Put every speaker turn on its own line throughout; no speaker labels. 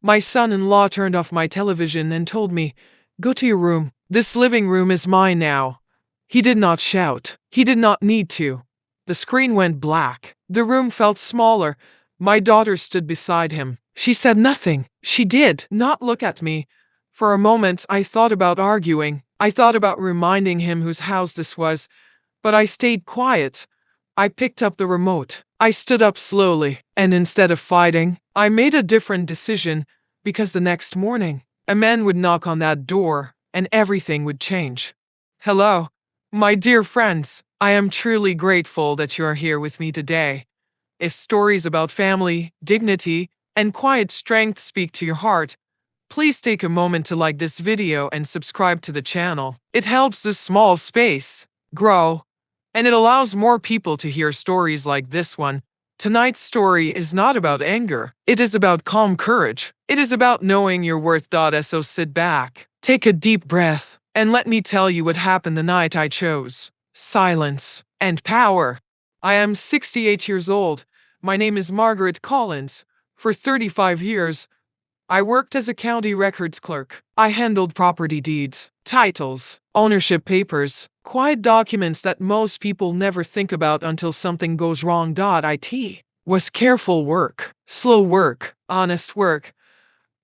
My son-in-law turned off my television and told me, "Go to your room. This living room is mine now." He did not shout. He did not need to. The screen went black. The room felt smaller. My daughter stood beside him. She said nothing. She did not look at me. For a moment, I thought about arguing. I thought about reminding him whose house this was, but I stayed quiet. I picked up the remote. I stood up slowly, and instead of fighting, I made a different decision, because the next morning, a man would knock on that door, and everything would change. Hello, my dear friends. I am truly grateful that you are here with me today. If stories about family, dignity, and quiet strength speak to your heart, please take a moment to like this video and subscribe to the channel. It helps this small space grow, and it allows more people to hear stories like this one. Tonight's story is not about anger. It is about calm courage. It is about knowing your worth. So sit back, take a deep breath, and let me tell you what happened the night I chose silence and power. I am 68 years old. My name is Margaret Collins. For 35 years, I worked as a county records clerk. I handled property deeds, titles, ownership papers, quiet documents that most people never think about until something goes wrong. It was careful work, slow work, honest work.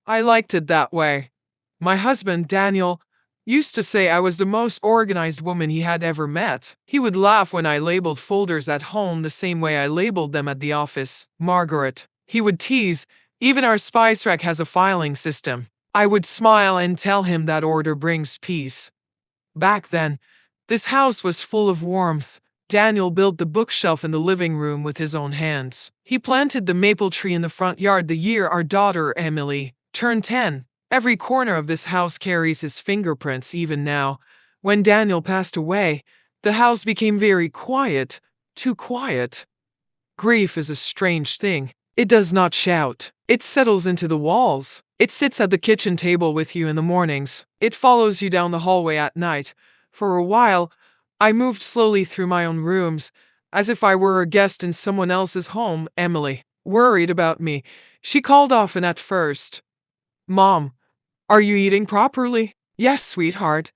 I liked it that way. My husband, Daniel, used to say I was the most organized woman he had ever met. He would laugh when I labeled folders at home the same way I labeled them at the office. Margaret, he would tease, even our spice rack has a filing system. I would smile and tell him that order brings peace. Back then, this house was full of warmth. Daniel built the bookshelf in the living room with his own hands. He planted the maple tree in the front yard the year our daughter Emily turned 10. Every corner of this house carries his fingerprints even now. When Daniel passed away, the house became very quiet, too quiet. Grief is a strange thing. It does not shout. It settles into the walls. It sits at the kitchen table with you in the mornings. It follows you down the hallway at night. For a while, I moved slowly through my own rooms, as if I were a guest in someone else's home. Emily worried about me. She called often at first. "Mom, are you eating properly?" "Yes, sweetheart."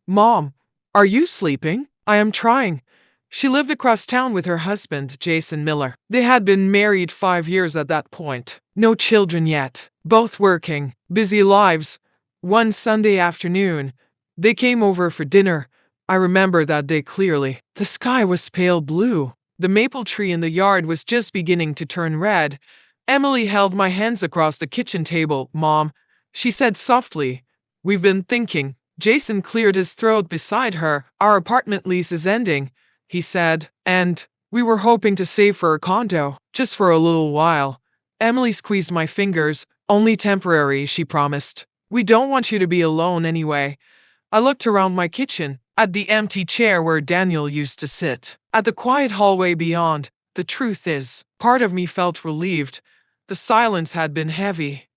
"Mom, are you sleeping?" "I am trying." She lived across town with her husband, Jason Miller. They had been married 5 years at that point. No children yet. Both working, busy lives. One Sunday afternoon, they came over for dinner. I remember that day clearly. The sky was pale blue. The maple tree in the yard was just beginning to turn red. Emily held my hands across the kitchen table. "Mom," she said softly, "we've been thinking." Jason cleared his throat beside her. "Our apartment lease is ending," he said, "and we were hoping to save for a condo, just for a little while." Emily squeezed my fingers. "Only temporary," she promised. "We don't want you to be alone anyway." I looked around my kitchen, at the empty chair where Daniel used to sit, at the quiet hallway beyond. The truth is, part of me felt relieved. The silence had been heavy.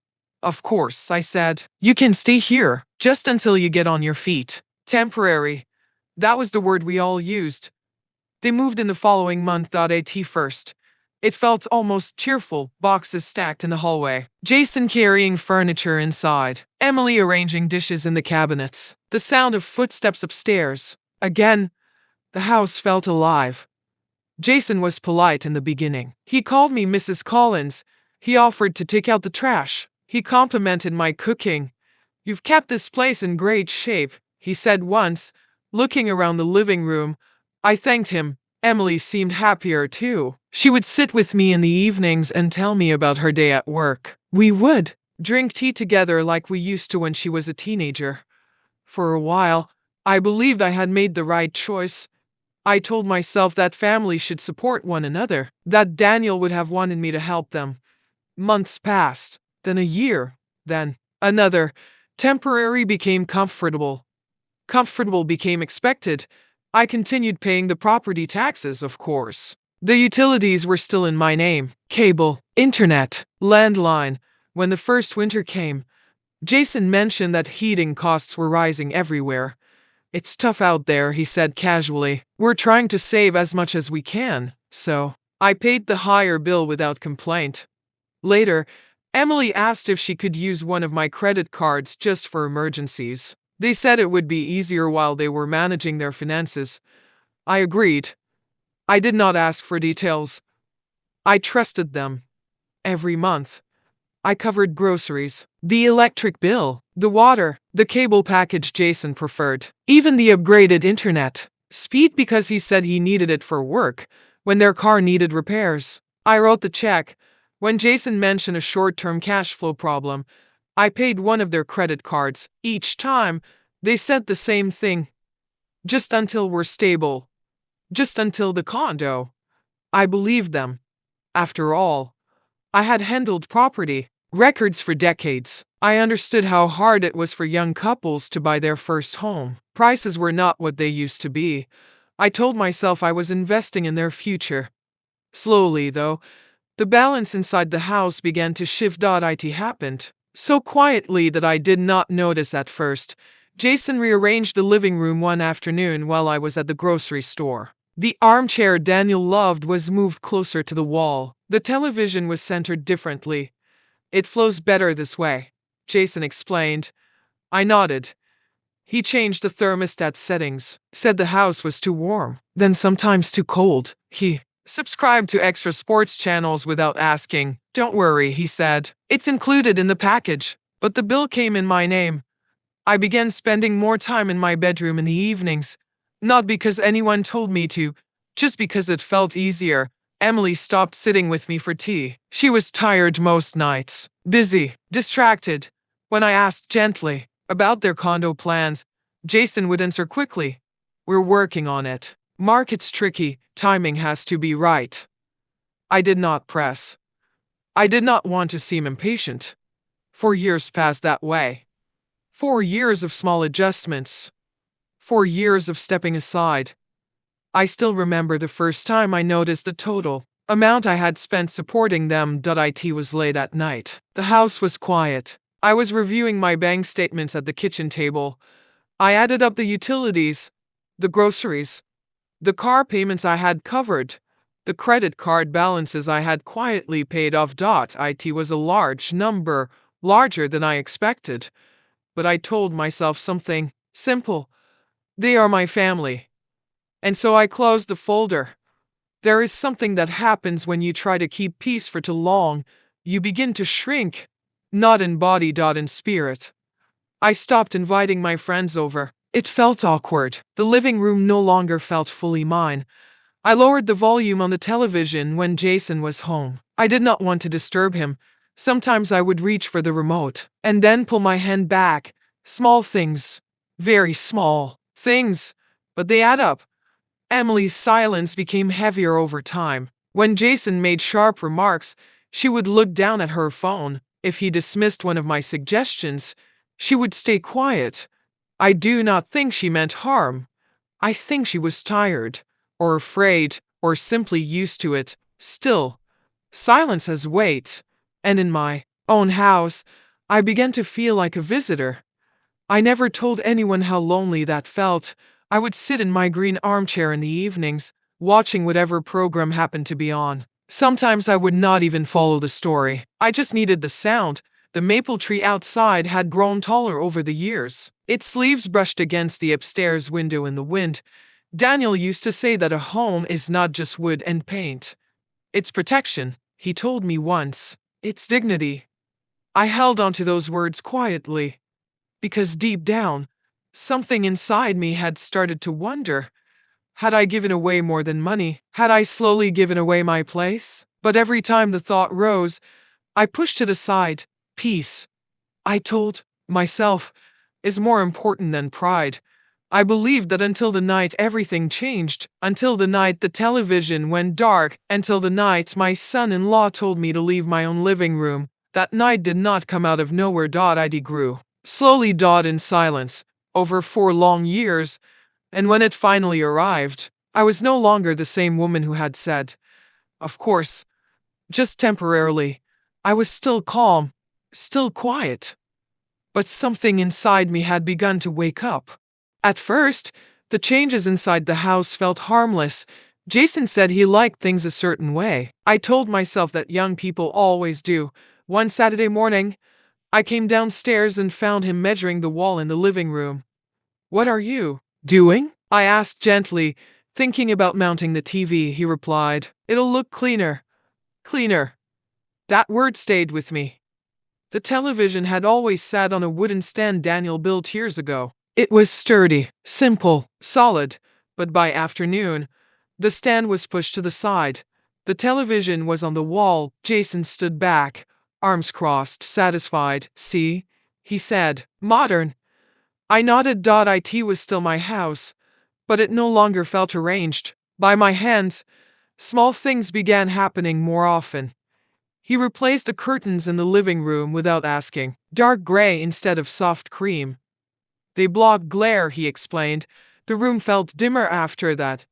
"Of course," I said. "You can stay here, just until you get on your feet." Temporary. That was the word we all used. They moved in the following month. At first, it felt almost cheerful, boxes stacked in the hallway, Jason carrying furniture inside, Emily arranging dishes in the cabinets, the sound of footsteps upstairs. Again, the house felt alive. Jason was polite in the beginning. He called me Mrs. Collins. He offered to take out the trash. He complimented my cooking. "You've kept this place in great shape," he said once, looking around the living room. I thanked him. Emily seemed happier too. She would sit with me in the evenings and tell me about her day at work. We would drink tea together like we used to when she was a teenager. For a while, I believed I had made the right choice. I told myself that families should support one another, that Daniel would have wanted me to help them. Months passed, then a year, then another. Temporary became comfortable. Comfortable became expected. I continued paying the property taxes, of course. The utilities were still in my name. Cable, internet, landline. When the first winter came, Jason mentioned that heating costs were rising everywhere. "It's tough out there," he said casually. "We're trying to save as much as we can." So, I paid the higher bill without complaint. Later, Emily asked if she could use one of my credit cards just for emergencies. They said it would be easier while they were managing their finances. I agreed. I did not ask for details. I trusted them. Every month, I covered groceries, the electric bill, the water, the cable package Jason preferred, even the upgraded internet speed because he said he needed it for work when their car needed repairs. I wrote the check. When Jason mentioned a short-term cash flow problem, I paid one of their credit cards. Each time, they said the same thing. Just until we're stable. Just until the condo. I believed them. After all, I had handled property records for decades. I understood how hard it was for young couples to buy their first home. Prices were not what they used to be. I told myself I was investing in their future. Slowly, though, the balance inside the house began to shift. It happened so quietly that I did not notice at first. Jason rearranged the living room one afternoon while I was at the grocery store. The armchair Daniel loved was moved closer to the wall. The television was centered differently. It flows better this way, Jason explained. I nodded. He changed the thermostat settings, said the house was too warm, then sometimes too cold. He subscribed to extra sports channels without asking. Don't worry, he said. It's included in the package, but the bill came in my name. I began spending more time in my bedroom in the evenings, not because anyone told me to, just because it felt easier. Emily stopped sitting with me for tea. She was tired most nights, busy, distracted. When I asked gently about their condo plans, Jason would answer quickly, "We're working on it. Market's tricky, timing has to be right." I did not press. I did not want to seem impatient. 4 years passed that way. 4 years of small adjustments. 4 years of stepping aside. I still remember the first time I noticed the total amount I had spent supporting them. It was late at night. The house was quiet. I was reviewing my bank statements at the kitchen table. I added up the utilities, the groceries, the car payments I had covered, the credit card balances I had quietly paid off. It was a large number, larger than I expected. But I told myself something simple. They are my family. And so I closed the folder. There is something that happens when you try to keep peace for too long. You begin to shrink, not in body, in spirit. I stopped inviting my friends over. It felt awkward. The living room no longer felt fully mine. I lowered the volume on the television when Jason was home. I did not want to disturb him. Sometimes I would reach for the remote and then pull my hand back. Small things. Very small things. But they add up. Emily's silence became heavier over time. When Jason made sharp remarks, she would look down at her phone. If he dismissed one of my suggestions, she would stay quiet. I do not think she meant harm. I think she was tired, or afraid, or simply used to it. Still, silence has weight. And in my own house, I began to feel like a visitor. I never told anyone how lonely that felt. I would sit in my green armchair in the evenings, watching whatever program happened to be on. Sometimes I would not even follow the story. I just needed the sound. The maple tree outside had grown taller over the years. Its leaves brushed against the upstairs window in the wind. Daniel used to say that a home is not just wood and paint. It's protection, he told me once. It's dignity. I held onto those words quietly, because deep down, something inside me had started to wonder. Had I given away more than money? Had I slowly given away my place? But every time the thought rose, I pushed it aside. Peace, I told myself, is more important than pride. I believed that until the night everything changed, until the night the television went dark, until the night my son-in-law told me to leave my own living room. That night did not come out of nowhere. It grew slowly, in silence, over 4 long years, and when it finally arrived, I was no longer the same woman who had said, "Of course," just temporarily. I was still calm, still quiet. But something inside me had begun to wake up. At first, the changes inside the house felt harmless. Jason said he liked things a certain way. I told myself that young people always do. One Saturday morning, I came downstairs and found him measuring the wall in the living room. "What are you doing?" I asked gently, thinking about mounting the TV. He replied, "It'll look cleaner." Cleaner. That word stayed with me. The television had always sat on a wooden stand Daniel built years ago. It was sturdy, simple, solid, but by afternoon, the stand was pushed to the side. The television was on the wall. Jason stood back, arms crossed, satisfied. "See?" he said. "Modern." I nodded. It was still my house, but it no longer felt arranged by my hands. Small things began happening more often. He replaced the curtains in the living room without asking. Dark gray instead of soft cream. They blocked glare, he explained. The room felt dimmer after that.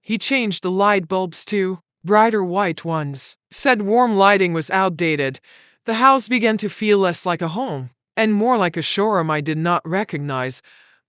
He changed the light bulbs too, brighter white ones. Said warm lighting was outdated. The house began to feel less like a home, and more like a showroom I did not recognize.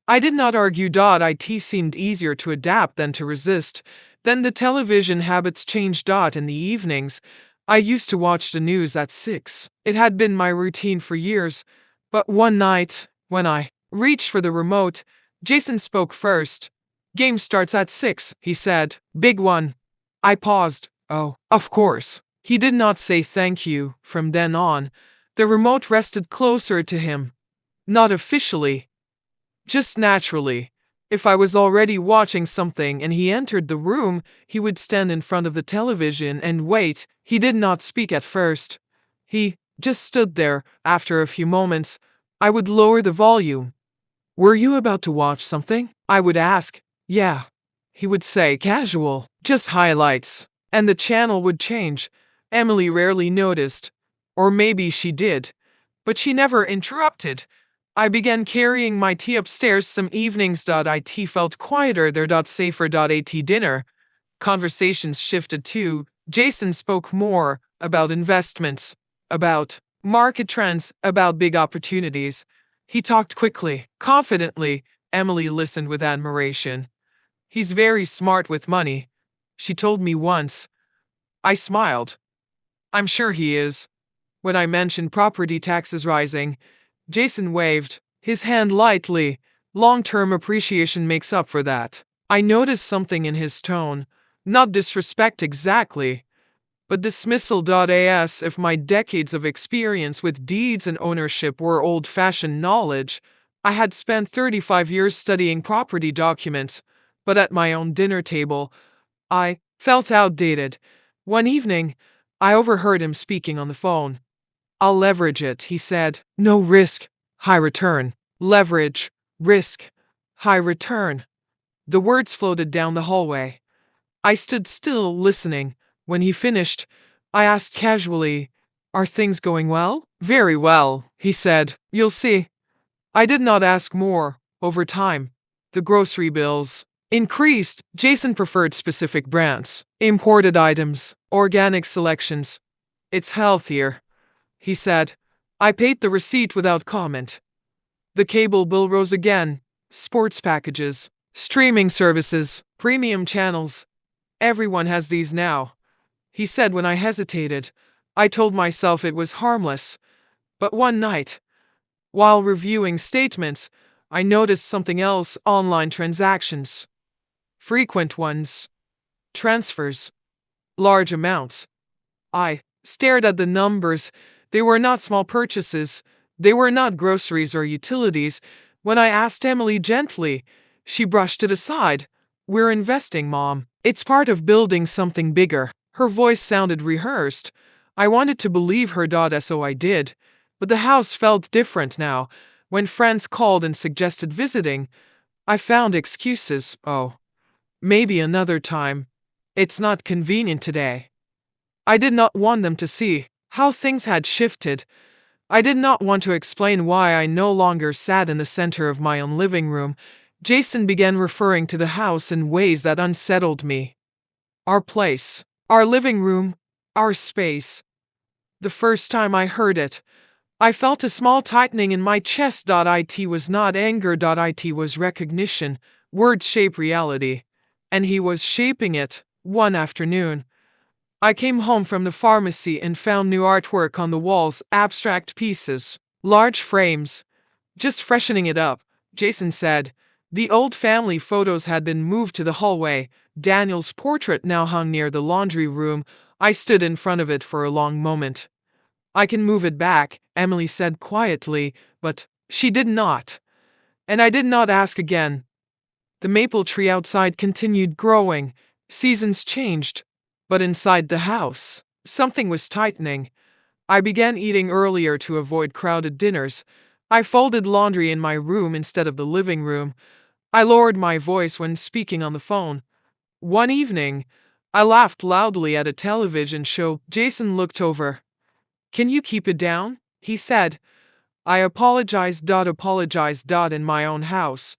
I did not argue. It seemed easier to adapt than to resist. Then the television habits changed. In the evenings, I used to watch the news at 6. It had been my routine for years. But one night, when I reached for the remote, Jason spoke first. "Game starts at 6, he said. "Big one." I paused. "Oh, of course." He did not say thank you. From then on, the remote rested closer to him. Not officially, just naturally. If I was already watching something and he entered the room, he would stand in front of the television and wait. He did not speak at first. He just stood there. After a few moments, I would lower the volume. "Were you about to watch something?" I would ask. "Yeah." He would say, "Casual, just highlights." And the channel would change. Emily rarely noticed. Or maybe she did. But she never interrupted. I began carrying my tea upstairs some evenings. It felt quieter there. Safer. At dinner, conversations shifted too. Jason spoke more about investments, about market trends, about big opportunities. He talked quickly, confidently. Emily listened with admiration. "He's very smart with money," she told me once. I smiled. "I'm sure he is." When I mentioned property taxes rising, Jason waved his hand lightly. "Long-term appreciation makes up for that." I noticed something in his tone. Not disrespect exactly, but dismissal. As if my decades of experience with deeds and ownership were old-fashioned knowledge. I had spent 35 years studying property documents, but at my own dinner table, I felt outdated. One evening, I overheard him speaking on the phone. "I'll leverage it," he said. "No risk, high return." Leverage, risk, high return. The words floated down the hallway. I stood still, listening. When he finished, I asked casually, "Are things going well?" "Very well," he said. "You'll see." I did not ask more. Over time, the grocery bills increased. Jason preferred specific brands, imported items, organic selections. "It's healthier," he said. I paid the receipt without comment. The cable bill rose again. Sports packages, streaming services, premium channels. "Everyone has these now," he said when I hesitated. I told myself it was harmless. But one night, while reviewing statements, I noticed something else. Online transactions. Frequent ones. Transfers. Large amounts. I stared at the numbers. They were not small purchases. They were not groceries or utilities. When I asked Emily gently, she brushed it aside. "We're investing, Mom. It's part of building something bigger." Her voice sounded rehearsed. I wanted to believe her. So I did. But the house felt different now. When friends called and suggested visiting, I found excuses. "Oh, maybe another time. It's not convenient today." I did not want them to see how things had shifted. I did not want to explain why I no longer sat in the center of my own living room. Jason began referring to the house in ways that unsettled me. Our place, our living room, our space. The first time I heard it, I felt a small tightening in my chest. It was not anger. It was recognition. Words shape reality. And he was shaping it. One afternoon, I came home from the pharmacy and found new artwork on the walls, abstract pieces, large frames. Just freshening it up, Jason said. The old family photos had been moved to the hallway. Daniel's portrait now hung near the laundry room. I stood in front of it for a long moment. I can move it back, Emily said quietly, but she did not. And I did not ask again. The maple tree outside continued growing. Seasons changed. But inside the house, something was tightening. I began eating earlier to avoid crowded dinners. I folded laundry in my room instead of the living room. I lowered my voice when speaking on the phone. One evening, I laughed loudly at a television show. Jason looked over. "Can you keep it down?" he said. I apologized. In my own house.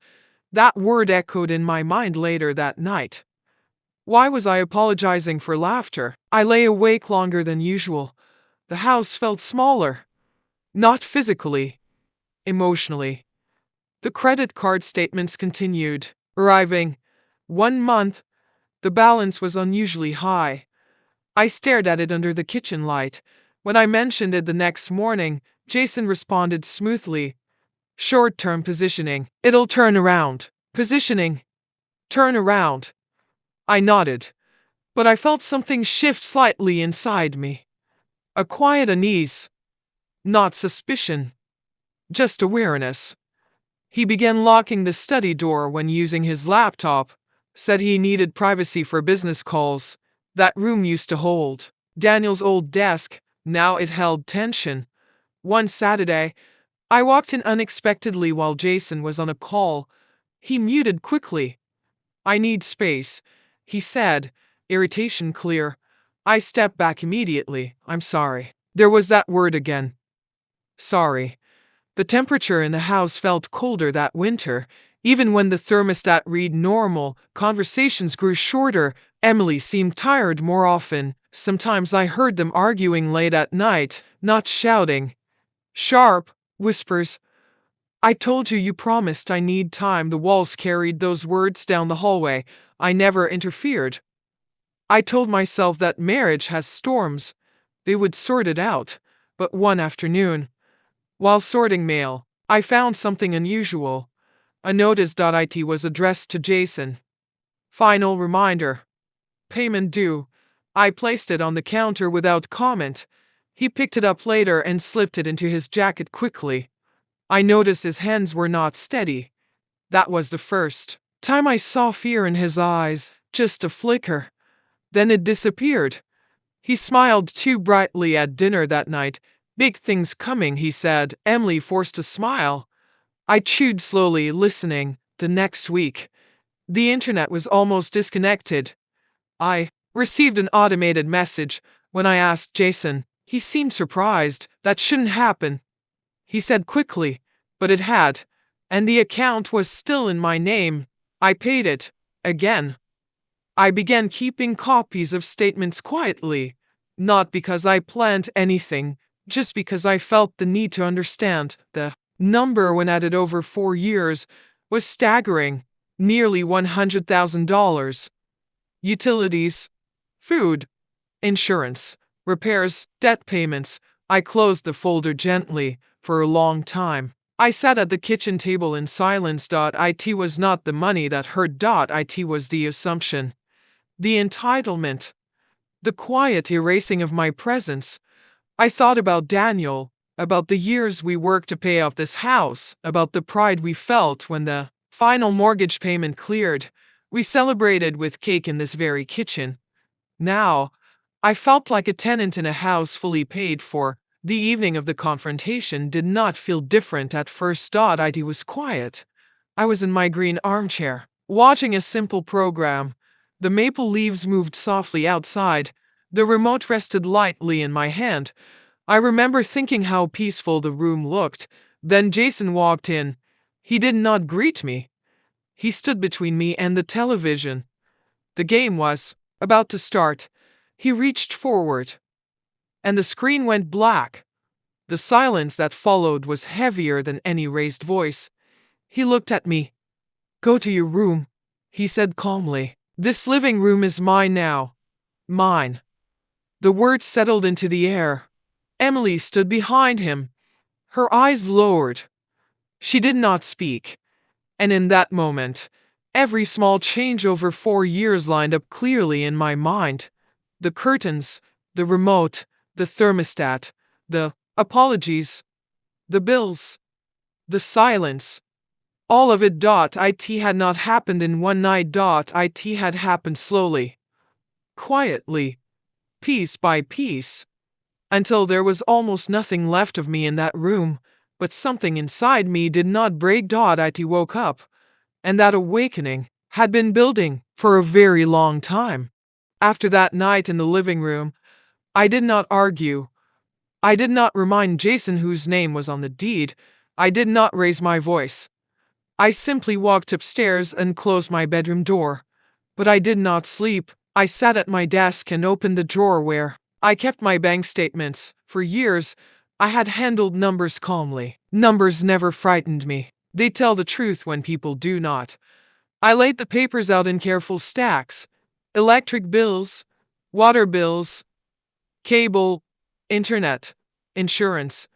That word echoed in my mind later that night. Why was I apologizing for laughter? I lay awake longer than usual. The house felt smaller. Not physically, emotionally. The credit card statements continued arriving. 1 month, the balance was unusually high. I stared at it under the kitchen light. When I mentioned it the next morning, Jason responded smoothly. Short-term positioning. It'll turn around. Positioning. Turn around. I nodded, but I felt something shift slightly inside me. A quiet unease. Not suspicion. Just awareness. He began locking the study door when using his laptop. Said he needed privacy for business calls. That room used to hold Daniel's old desk. Now it held tension. One Saturday, I walked in unexpectedly while Jason was on a call. He muted quickly. "I need space," he said, irritation clear. I stepped back immediately. "I'm sorry." There was that word again. Sorry. The temperature in the house felt colder that winter. Even when the thermostat read normal, conversations grew shorter. Emily seemed tired more often. Sometimes I heard them arguing late at night, not shouting. Sharp whispers. "I told you, you promised. I need time." The walls carried those words down the hallway. I never interfered. I told myself that marriage has storms. They would sort it out. But one afternoon, while sorting mail, I found something unusual. A notice.it was addressed to Jason. Final reminder. Payment due. I placed it on the counter without comment. He picked it up later and slipped it into his jacket quickly. I noticed his hands were not steady. That was the first time I saw fear in his eyes, just a flicker. Then it disappeared. He smiled too brightly at dinner that night. "Big things coming," he said. Emily forced a smile. I chewed slowly, listening. The next week, the internet was almost disconnected. I received an automated message. When I asked Jason, he seemed surprised. "That shouldn't happen," he said quickly. But it had. And the account was still in my name. I paid it. Again. I began keeping copies of statements quietly. Not because I planned anything, just because I felt the need to understand. The number, when added over 4 years, was staggering. Nearly $100,000. Utilities, food, insurance, repairs, debt payments. I closed the folder gently. For a long time, I sat at the kitchen table in silence. It was not the money that hurt. It was the assumption, the entitlement, the quiet erasing of my presence. I thought about Daniel, about the years we worked to pay off this house, about the pride we felt when the final mortgage payment cleared. We celebrated with cake in this very kitchen. Now, I felt like a tenant in a house fully paid for. The evening of the confrontation did not feel different at first. It was quiet. I was in my green armchair, watching a simple program. The maple leaves moved softly outside. The remote rested lightly in my hand. I remember thinking how peaceful the room looked. Then Jason walked in. He did not greet me. He stood between me and the television. The game was about to start. He reached forward, and the screen went black. The silence that followed was heavier than any raised voice. He looked at me. "Go to your room," he said calmly. "This living room is mine now. Mine." The words settled into the air. Emily stood behind him, her eyes lowered. She did not speak, and in that moment, every small change over 4 years lined up clearly in my mind. The curtains, the remote, the thermostat, the apologies, the bills, the silence. All of it. It had not happened in one night. It had happened slowly, quietly, piece by piece, until there was almost nothing left of me in that room, but something inside me did not break. It woke up, and that awakening had been building for a very long time. After that night in the living room, I did not argue. I did not remind Jason whose name was on the deed. I did not raise my voice. I simply walked upstairs and closed my bedroom door. But I did not sleep. I sat at my desk and opened the drawer where I kept my bank statements. For years, I had handled numbers calmly. Numbers never frightened me. They tell the truth when people do not. I laid the papers out in careful stacks. Electric bills, water bills, cable, internet, insurance,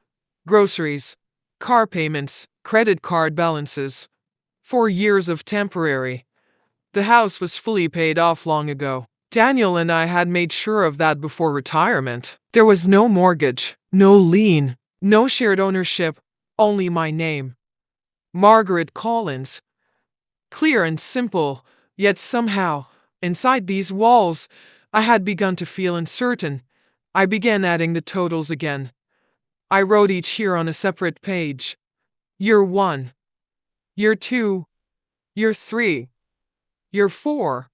groceries, car payments, credit card balances. 4 years of temporary. The house was fully paid off long ago. Daniel and I had made sure of that before retirement. There was no mortgage, no lien, no shared ownership, only my name. Margaret Collins. Clear and simple, yet somehow, inside these walls, I had begun to feel uncertain. I began adding the totals again. I wrote each year on a separate page. Year 1. Year 2. Year 3. Year 4.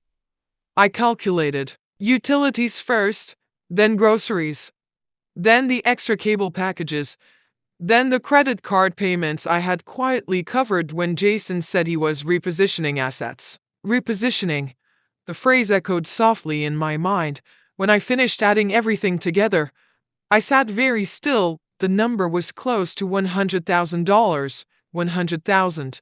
I calculated. Utilities first, then groceries, then the extra cable packages, then the credit card payments I had quietly covered when Jason said he was repositioning assets. Repositioning. The phrase echoed softly in my mind. When I finished adding everything together, I sat very still. The number was close to $100,000. 100,000.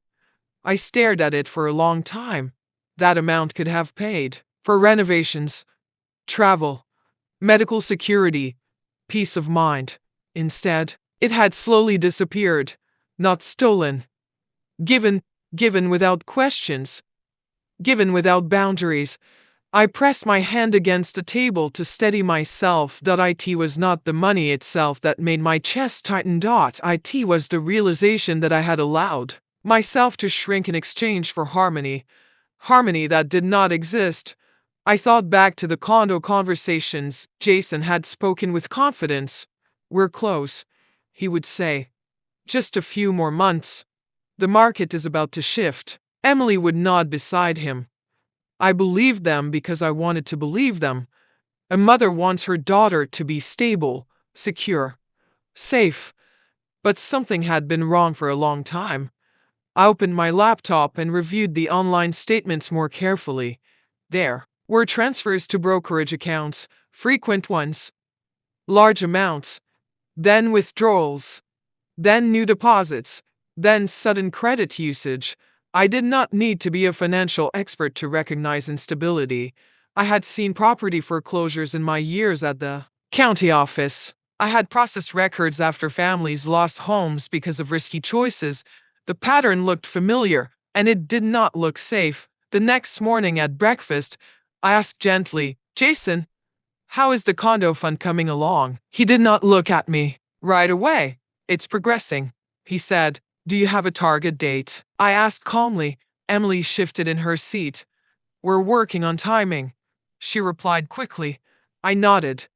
I stared at it for a long time. That amount could have paid for renovations, travel, medical security, peace of mind. Instead, it had slowly disappeared, not stolen. Given without questions, given without boundaries. I pressed my hand against the table to steady myself. It was not the money itself that made my chest tighten. It was the realization that I had allowed myself to shrink in exchange for harmony. Harmony that did not exist. I thought back to the condo conversations. Jason had spoken with confidence. We're close, he would say. Just a few more months. The market is about to shift. Emily would nod beside him. I believed them because I wanted to believe them. A mother wants her daughter to be stable, secure, safe. But something had been wrong for a long time. I opened my laptop and reviewed the online statements more carefully. There were transfers to brokerage accounts, frequent ones, large amounts, then withdrawals, then new deposits, then sudden credit usage. I did not need to be a financial expert to recognize instability. I had seen property foreclosures in my years at the county office. I had processed records after families lost homes because of risky choices. The pattern looked familiar, and it did not look safe. The next morning at breakfast, I asked gently, Jason, how is the condo fund coming along? He did not look at me. Right away. It's progressing, he said. Do you have a target date? I asked calmly. Emily shifted in her seat. We're working on timing, she replied quickly. I nodded.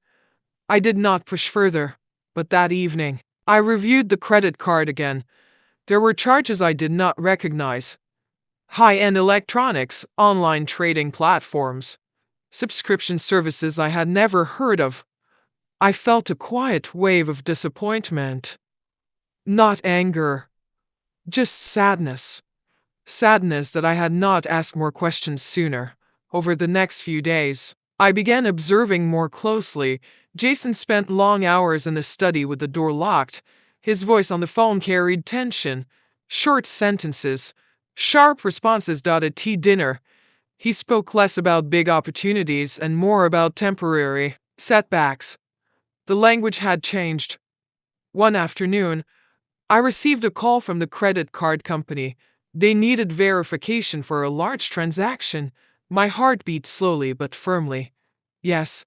I did not push further, but that evening, I reviewed the credit card again. There were charges I did not recognize. High-end electronics, online trading platforms, subscription services I had never heard of. I felt a quiet wave of disappointment. Not anger, just sadness. Sadness that I had not asked more questions sooner. Over the next few days, I began observing more closely. Jason spent long hours in the study with the door locked. His voice on the phone carried tension, short sentences, sharp responses. At dinner, he spoke less about big opportunities and more about temporary Setbacks. The language had changed. One afternoon, I received a call from the credit card company. They needed verification for a large transaction. My heart beat slowly but firmly. Yes,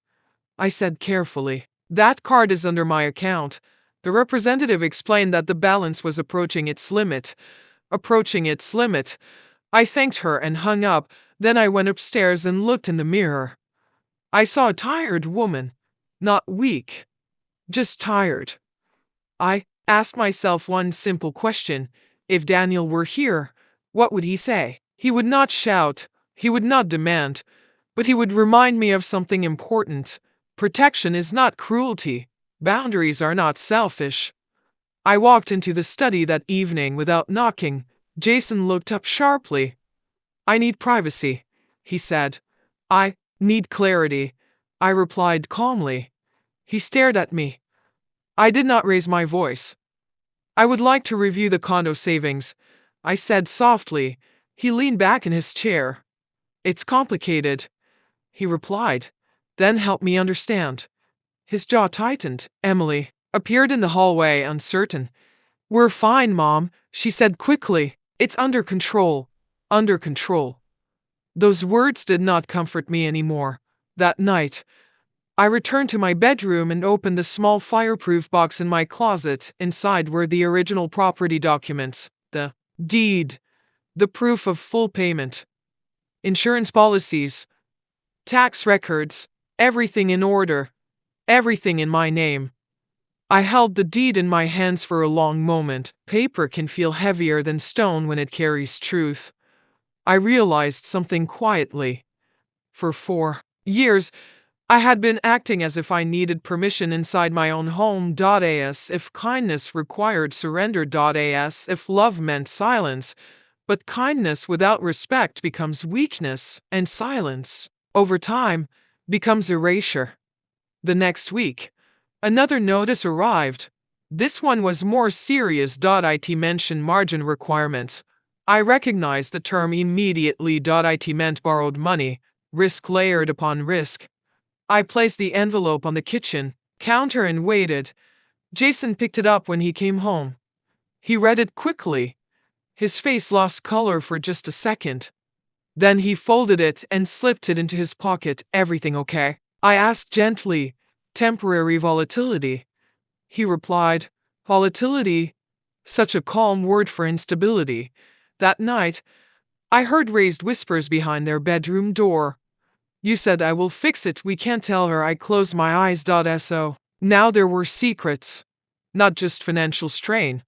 I said carefully. That card is under my account. The representative explained that the balance was approaching its limit. Approaching its limit. I thanked her and hung up. Then I went upstairs and looked in the mirror. I saw a tired woman. Not weak, just tired. I asked myself one simple question. If Daniel were here, what would he say? He would not shout, he would not demand, but he would remind me of something important. Protection is not cruelty. Boundaries are not selfish. I walked into the study that evening without knocking. Jason looked up sharply. I need privacy, he said. I need clarity, I replied calmly. He stared at me. I did not raise my voice. I would like to review the condo savings, I said softly. He leaned back in his chair. It's complicated, he replied. Then help me understand. His jaw tightened. Emily appeared in the hallway, uncertain. We're fine, Mom, she said quickly. It's under control. Under control. Those words did not comfort me anymore. That night, I returned to my bedroom and opened the small fireproof box in my closet. Inside were the original property documents, the deed, the proof of full payment, insurance policies, tax records, everything in order, everything in my name. I held the deed in my hands for a long moment. Paper can feel heavier than stone when it carries truth. I realized something quietly. For 4 years, I had been acting as if I needed permission inside my own home. As if kindness required surrender. As if love meant silence. But kindness without respect becomes weakness, and silence, over time, becomes erasure. The next week, another notice arrived. This one was more serious. It mentioned margin requirements. I recognized the term immediately. It meant borrowed money, risk layered upon risk. I placed the envelope on the kitchen counter and waited. Jason picked it up when he came home. He read it quickly. His face lost color for just a second. Then he folded it and slipped it into his pocket. Everything okay? I asked gently. Temporary volatility. He replied, volatility? Such a calm word for instability. That night, I heard raised whispers behind their bedroom door. You said I will fix it, we can't tell her. I closed my eyes. So now there were secrets. Not just financial strain,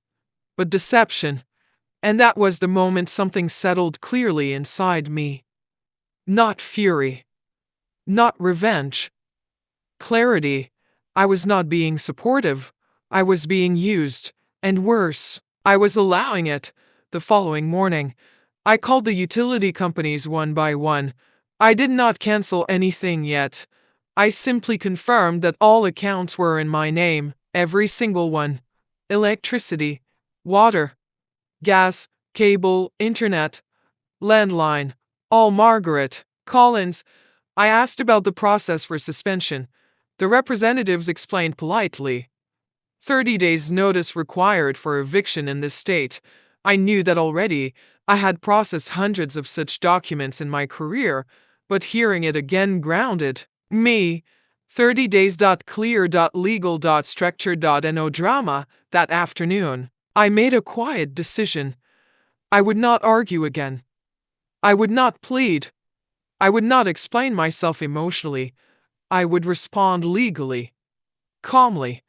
but deception. And that was the moment something settled clearly inside me. Not fury. Not revenge. Clarity. I was not being supportive. I was being used. And worse, I was allowing it. The following morning, I called the utility companies one by one. I did not cancel anything yet. I simply confirmed that all accounts were in my name, every single one. Electricity, water, gas, cable, internet, landline, all Margaret Collins. I asked about the process for suspension. The representatives explained politely. 30 days notice required for eviction in this state. I knew that already. I had processed hundreds of such documents in my career, but hearing it again grounded me. 30 days. Clear. Legal. Structure. No drama. That afternoon, I made a quiet decision. I would not argue again. I would not plead. I would not explain myself emotionally. I would respond legally, calmly,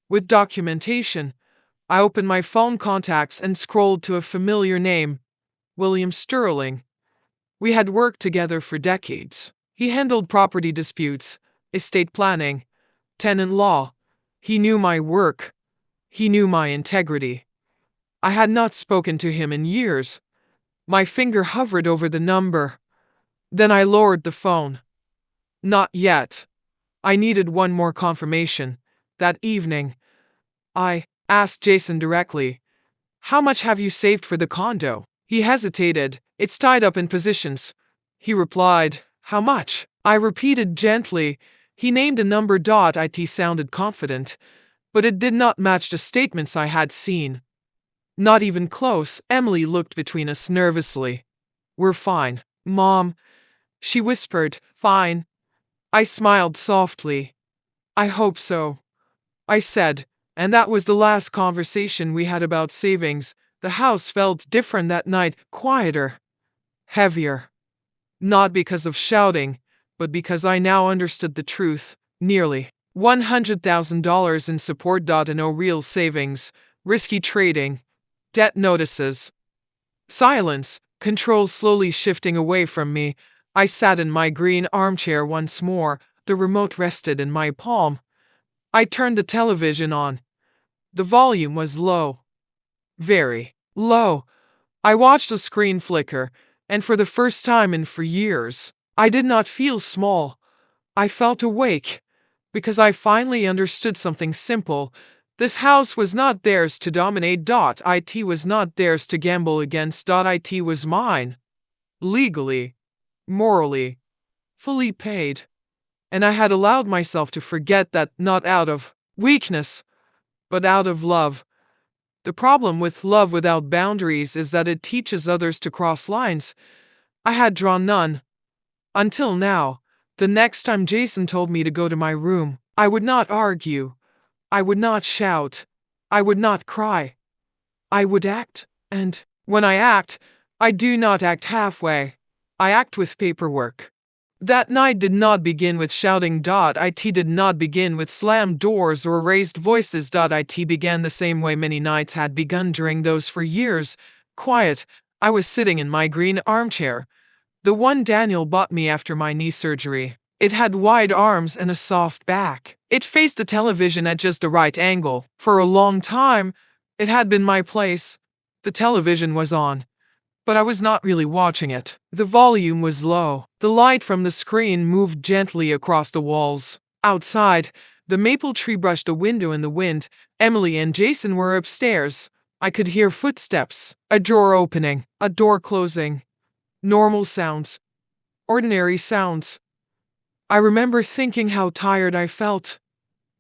with documentation. I opened my phone contacts and scrolled to a familiar name, William Sterling. We had worked together for decades. He handled property disputes, estate planning, tenant law. He knew my work. He knew my integrity. I had not spoken to him in years. My finger hovered over the number. Then I lowered the phone. Not yet. I needed one more confirmation. That evening, I asked Jason directly, how much have you saved for the condo? He hesitated. It's tied up in positions. He replied, how much? I repeated gently. He named a number. It sounded confident, but it did not match the statements I had seen. Not even close. Emily looked between us nervously. We're fine, Mom, she whispered. Fine. I smiled softly. I hope so, I said, and that was the last conversation we had about savings. The house felt different that night, quieter, heavier. Not because of shouting, but because I now understood the truth. Nearly $100,000 in support. And no real savings, risky trading, debt notices. Silence, control slowly shifting away from me. I sat in my green armchair once more, the remote rested in my palm. I turned the television on. The volume was low. Very low. I watched the screen flicker, and for the first time in 4 years, I did not feel small. I felt awake, because I finally understood something simple. This house was not theirs to dominate. It was not theirs to gamble against. It was mine. Legally, morally, fully paid. And I had allowed myself to forget that, not out of weakness, but out of love. The problem with love without boundaries is that it teaches others to cross lines. I had drawn none. Until now, the next time Jason told me to go to my room, I would not argue. I would not shout. I would not cry. I would act, and when I act, I do not act halfway. I act with paperwork. That night did not begin with shouting. It did not begin with slammed doors or raised voices. It began the same way many nights had begun during those 4 years. Quiet. I was sitting in my green armchair, the one Daniel bought me after my knee surgery. It had wide arms and a soft back. It faced the television at just the right angle. For a long time, it had been my place. The television was on, but I was not really watching it. The volume was low. The light from the screen moved gently across the walls. Outside, the maple tree brushed the window in the wind. Emily and Jason were upstairs. I could hear footsteps, a drawer opening, a door closing. Normal sounds. Ordinary sounds. I remember thinking how tired I felt.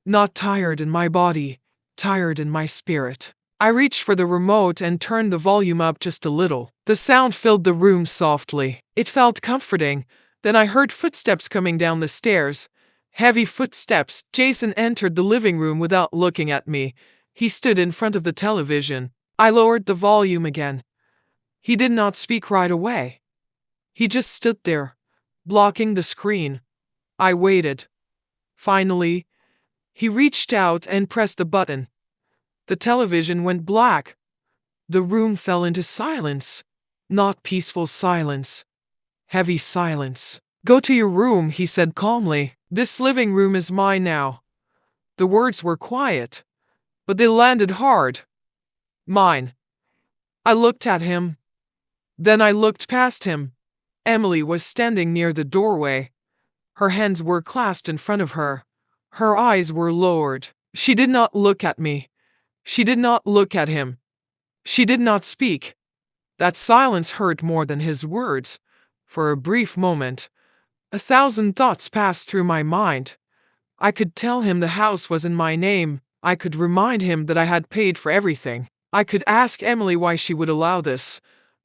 Not tired in my body, tired in my spirit. I reached for the remote and turned the volume up just a little. The sound filled the room softly. It felt comforting. Then I heard footsteps coming down the stairs. Heavy footsteps. Jason entered the living room without looking at me. He stood in front of the television. I lowered the volume again. He did not speak right away. He just stood there, blocking the screen. I waited. Finally, he reached out and pressed a button. The television went black. The room fell into silence. Not peaceful silence. Heavy silence. Go to your room, he said calmly. This living room is mine now. The words were quiet, but they landed hard. Mine. I looked at him. Then I looked past him. Emily was standing near the doorway. Her hands were clasped in front of her. Her eyes were lowered. She did not look at me. She did not look at him. She did not speak. That silence hurt more than his words. For a brief moment, 1,000 thoughts passed through my mind. I could tell him the house was in my name. I could remind him that I had paid for everything. I could ask Emily why she would allow this.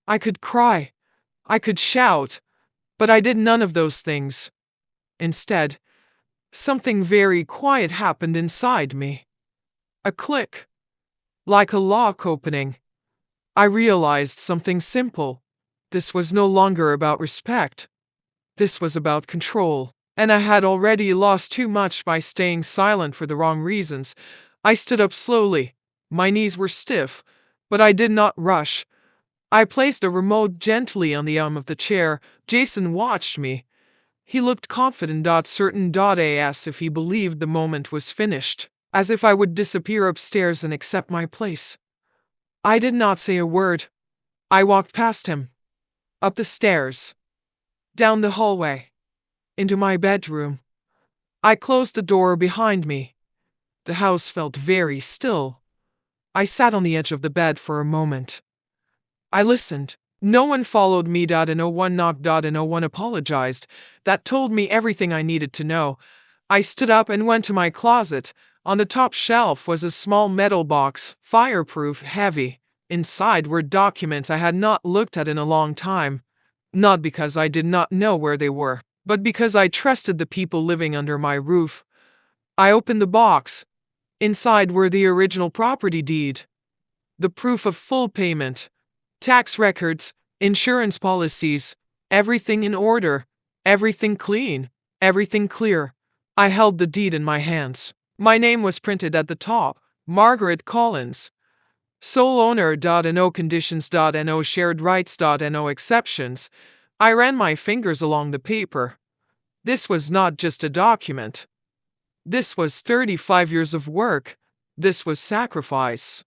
I could cry. I could shout. But I did none of those things. Instead, something very quiet happened inside me. A click. Like a lock opening. I realized something simple. This was no longer about respect. This was about control. And I had already lost too much by staying silent for the wrong reasons. I stood up slowly. My knees were stiff, but I did not rush. I placed the remote gently on the arm of the chair. Jason watched me. He looked confident. Certain. As if he believed the moment was finished. As if I would disappear upstairs and accept my place. I did not say a word. I walked past him. Up the stairs. Down the hallway. Into my bedroom. I closed the door behind me. The house felt very still. I sat on the edge of the bed for a moment. I listened. No one followed me. And no one knocked. And no one apologized. That told me everything I needed to know. I stood up and went to my closet. On the top shelf was a small metal box, fireproof, heavy. Inside were documents I had not looked at in a long time. Not because I did not know where they were, but because I trusted the people living under my roof. I opened the box. Inside were the original property deed, the proof of full payment, tax records, insurance policies, everything in order, everything clean, everything clear. I held the deed in my hands. My name was printed at the top, Margaret Collins. Sole owner. No conditions. No shared rights. No exceptions. I ran my fingers along the paper. This was not just a document. This was 35 years of work. This was sacrifice.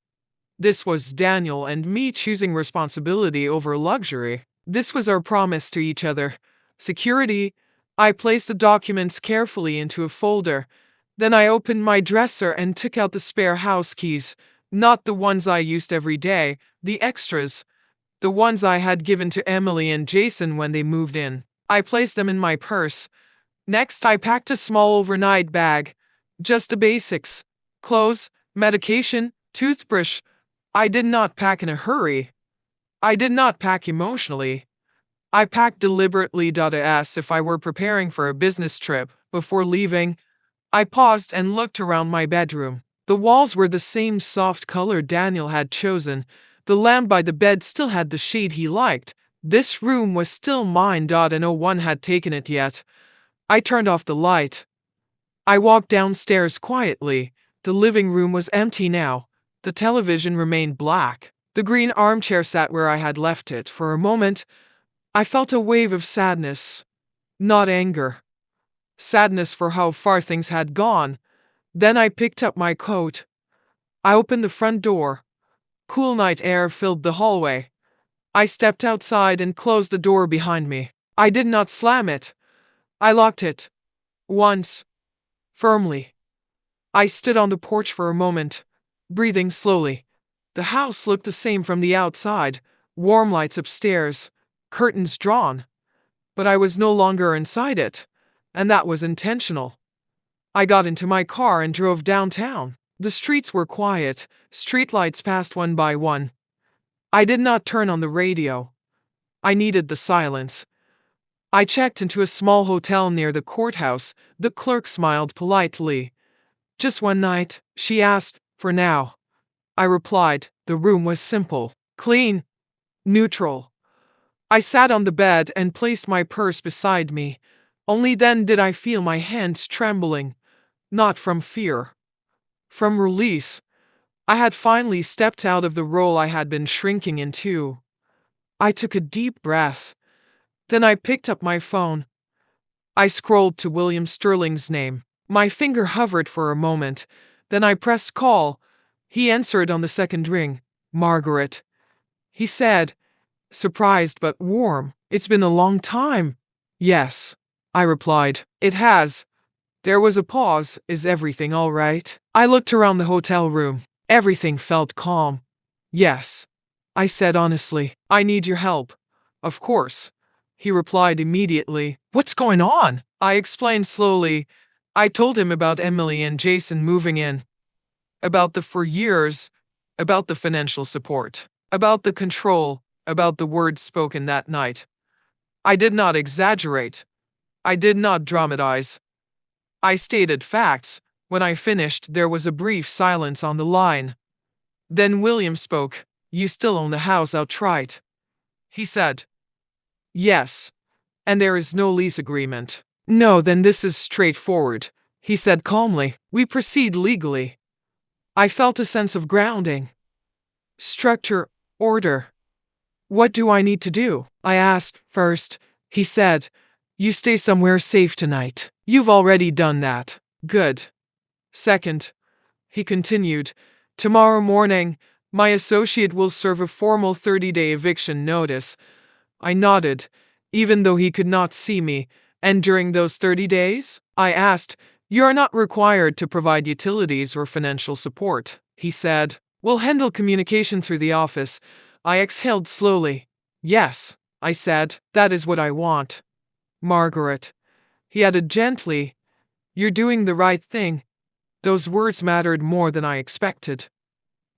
This was Daniel and me choosing responsibility over luxury. This was our promise to each other. Security. I placed the documents carefully into a folder. Then I opened my dresser and took out the spare house keys. Not the ones I used every day, the extras. The ones I had given to Emily and Jason when they moved in. I placed them in my purse. Next, I packed a small overnight bag. Just the basics. Clothes, medication, toothbrush. I did not pack in a hurry. I did not pack emotionally. I packed deliberately. As if I were preparing for a business trip. Before leaving, I paused and looked around my bedroom. The walls were the same soft color Daniel had chosen. The lamp by the bed still had the shade he liked. This room was still mine. No one had taken it yet. I turned off the light. I walked downstairs quietly. The living room was empty now. The television remained black. The green armchair sat where I had left it. For a moment, I felt a wave of sadness. Not anger. Sadness for how far things had gone. Then I picked up my coat. I opened the front door. Cool night air filled the hallway. I stepped outside and closed the door behind me. I did not slam it. I locked it. Once. Firmly. I stood on the porch for a moment, breathing slowly. The house looked the same from the outside, warm lights upstairs, curtains drawn. But I was no longer inside it, and that was intentional. I got into my car and drove downtown. The streets were quiet, streetlights passed one by one. I did not turn on the radio. I needed the silence. I checked into a small hotel near the courthouse. The clerk smiled politely. Just one night, she asked. For now. I replied. The room was simple, clean, neutral. I sat on the bed and placed my purse beside me. Only then did I feel my hands trembling. Not from fear. From release. I had finally stepped out of the role I had been shrinking into. I took a deep breath. Then I picked up my phone. I scrolled to William Sterling's name. My finger hovered for a moment. Then I pressed call. He answered on the second ring. Margaret. He said, surprised but warm. It's been a long time. Yes, I replied. It has. There was a pause. Is everything all right? I looked around the hotel room. Everything felt calm. Yes, I said honestly. I need your help. Of course. He replied immediately. What's going on? I explained slowly. I told him about Emily and Jason moving in. About the 4 years. About the financial support. About the control. About the words spoken that night. I did not exaggerate. I did not dramatize. I stated facts. When I finished, there was a brief silence on the line. Then William spoke. You still own the house outright? He said. Yes. And there is no lease agreement. No, then this is straightforward, he said calmly. We proceed legally. I felt a sense of grounding. Structure, order. What do I need to do? I asked. First, he said, you stay somewhere safe tonight. You've already done that. Good. Second, he continued, tomorrow morning, my associate will serve a formal 30-day eviction notice. I nodded, even though he could not see me. And during those 30 days, I asked, you are not required to provide utilities or financial support, he said. We'll handle communication through the office. I exhaled slowly. Yes, I said, that is what I want. Margaret. He added gently, You're doing the right thing. Those words mattered more than I expected.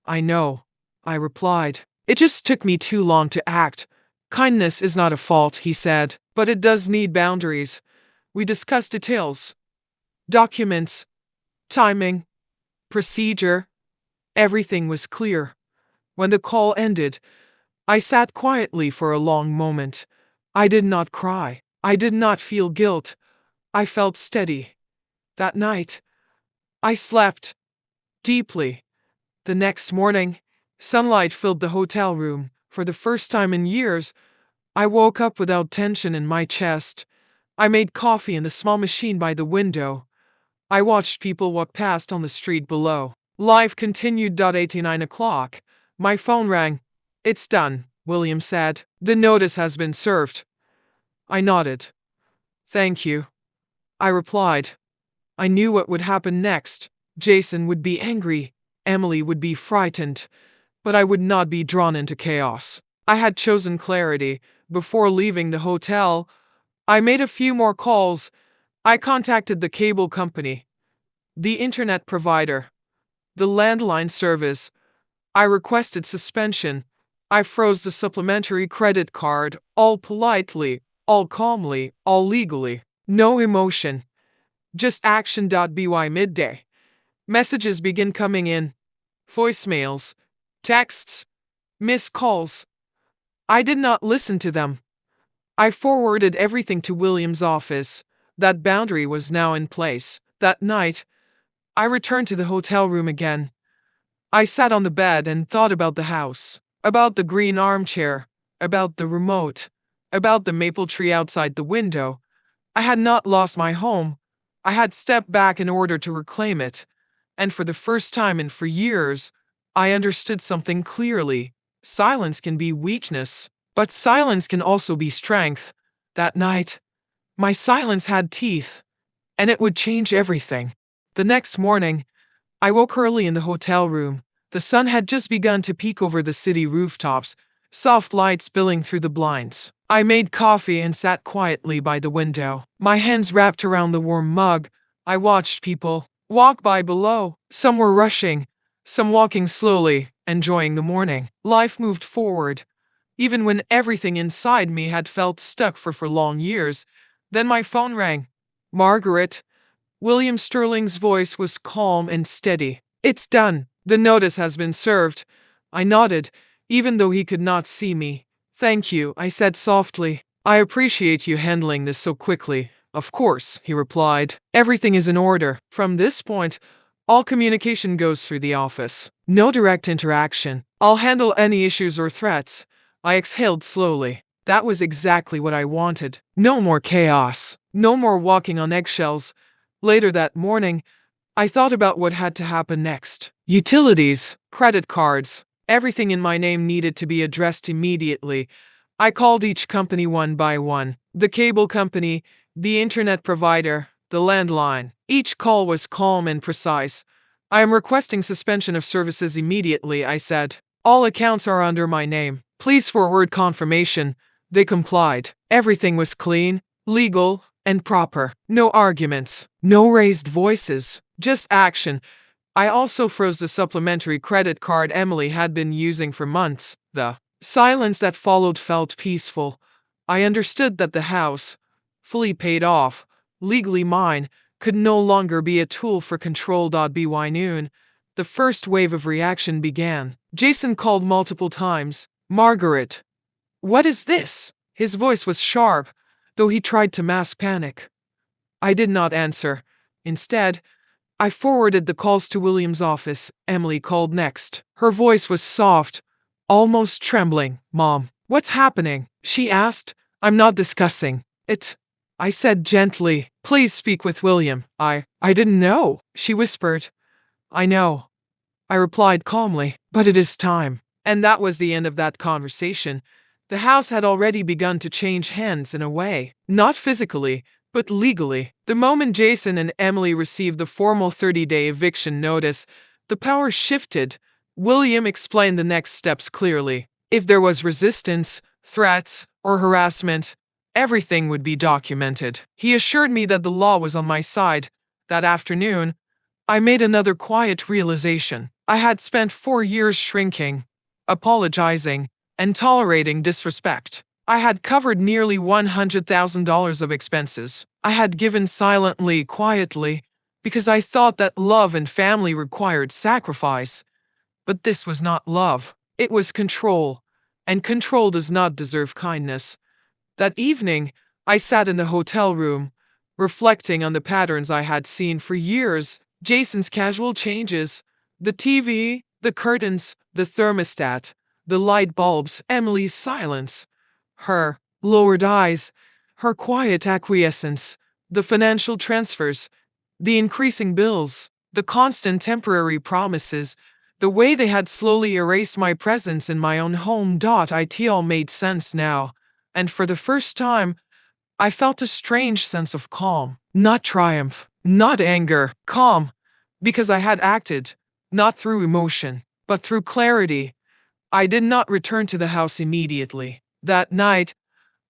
I know, I replied. It just took me too long to act. Kindness is not a fault, he said, but it does need boundaries. We discussed details, documents, timing, procedure. Everything was clear. When the call ended, I sat quietly for a long moment. I did not cry. I did not feel guilt. I felt steady. That night, I slept deeply. The next morning, sunlight filled the hotel room. For the first time in years, I woke up without tension in my chest. I made coffee in the small machine by the window. I watched people walk past on the street below. Life continued. 89 o'clock. My phone rang. It's done, William said. The notice has been served. I nodded. Thank you, I replied. I knew what would happen next. Jason would be angry. Emily would be frightened. But I would not be drawn into chaos. I had chosen clarity. Before leaving the hotel, I made a few more calls. I contacted the cable company, the internet provider, the landline service. I requested suspension. I froze the supplementary credit card, all politely, all calmly, all legally. No emotion. Just action. By midday, messages begin coming in. Voicemails, texts, missed calls. I did not listen to them. I forwarded everything to William's office. That boundary was now in place. That night, I returned to the hotel room again. I sat on the bed and thought about the house, about the green armchair, about the remote, about the maple tree outside the window. I had not lost my home. I had stepped back in order to reclaim it. And for the first time in 4 years, I understood something clearly. Silence can be weakness, but silence can also be strength. That night, my silence had teeth, and it would change everything. The next morning, I woke early in the hotel room. The sun had just begun to peek over the city rooftops, soft light spilling through the blinds. I made coffee and sat quietly by the window, my hands wrapped around the warm mug. I watched people walk by below. Some were rushing, some walking slowly, enjoying the morning. Life moved forward, even when everything inside me had felt stuck for long years. Then my phone rang. Margaret. William Sterling's voice was calm and steady. It's done. The notice has been served. I nodded, even though he could not see me. Thank you, I said softly. I appreciate you handling this so quickly. Of course, he replied. Everything is in order. From this point, all communication goes through the office. No direct interaction. I'll handle any issues or threats. I exhaled slowly. That was exactly what I wanted. No more chaos. No more walking on eggshells. Later that morning, I thought about what had to happen next. Utilities, credit cards, everything in my name needed to be addressed immediately. I called each company one by one. The cable company, the internet provider, the landline. Each call was calm and precise. I am requesting suspension of services immediately, I said. All accounts are under my name. Please forward confirmation. They complied. Everything was clean, legal, and proper. No arguments, no raised voices, just action. I also froze the supplementary credit card Emily had been using for months. The silence that followed felt peaceful. I understood that the house, fully paid off, legally mine, could no longer be a tool for control. By noon, the first wave of reaction began. Jason called multiple times. Margaret. What is this? His voice was sharp, though he tried to mask panic. I did not answer. Instead, I forwarded the calls to William's office. Emily called next. Her voice was soft, almost trembling. Mom, what's happening? She asked. I'm not discussing it, I said gently. Please speak with William. I didn't know, she whispered. I know, I replied calmly, but it is time. And that was the end of that conversation. The house had already begun to change hands in a way, not physically, but legally. The moment Jason and Emily received the formal 30-day eviction notice, the power shifted. William explained the next steps clearly. If there was resistance, threats, or harassment, everything would be documented. He assured me that the law was on my side, That afternoon, I made another quiet realization. I had spent 4 years shrinking, apologizing, and tolerating disrespect. I had covered nearly $100,000 of expenses. I had given silently, quietly, because I thought that love and family required sacrifice. But this was not love. It was control. And control does not deserve kindness. That evening, I sat in the hotel room, reflecting on the patterns I had seen for years. Jason's casual changes, the TV, the curtains, the thermostat, the light bulbs, Emily's silence, her lowered eyes, her quiet acquiescence, the financial transfers, the increasing bills, the constant temporary promises, the way they had slowly erased my presence in my own home. It all made sense now, and for the first time, I felt a strange sense of calm. Not triumph, not anger, calm, because I had acted, not through emotion, but through clarity. I did not return to the house immediately. That night,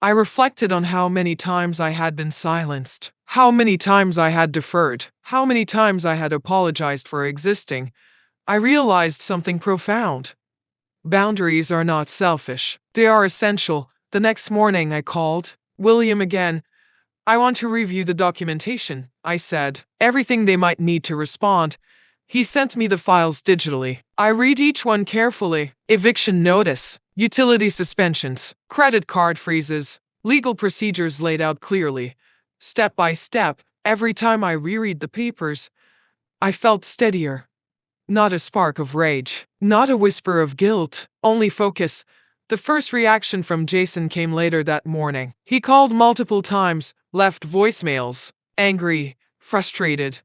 I reflected on how many times I had been silenced, how many times I had deferred, how many times I had apologized for existing. I realized something profound. Boundaries are not selfish, they are essential. The next morning I called William again. I want to review the documentation, I said. Everything they might need to respond. He sent me the files digitally. I read each one carefully. Eviction notice, utility suspensions, credit card freezes, legal procedures laid out clearly, step by step. Every time I reread the papers, I felt steadier. Not a spark of rage, not a whisper of guilt, only focus. The first reaction from Jason came later that morning. He called multiple times, left voicemails, angry, frustrated,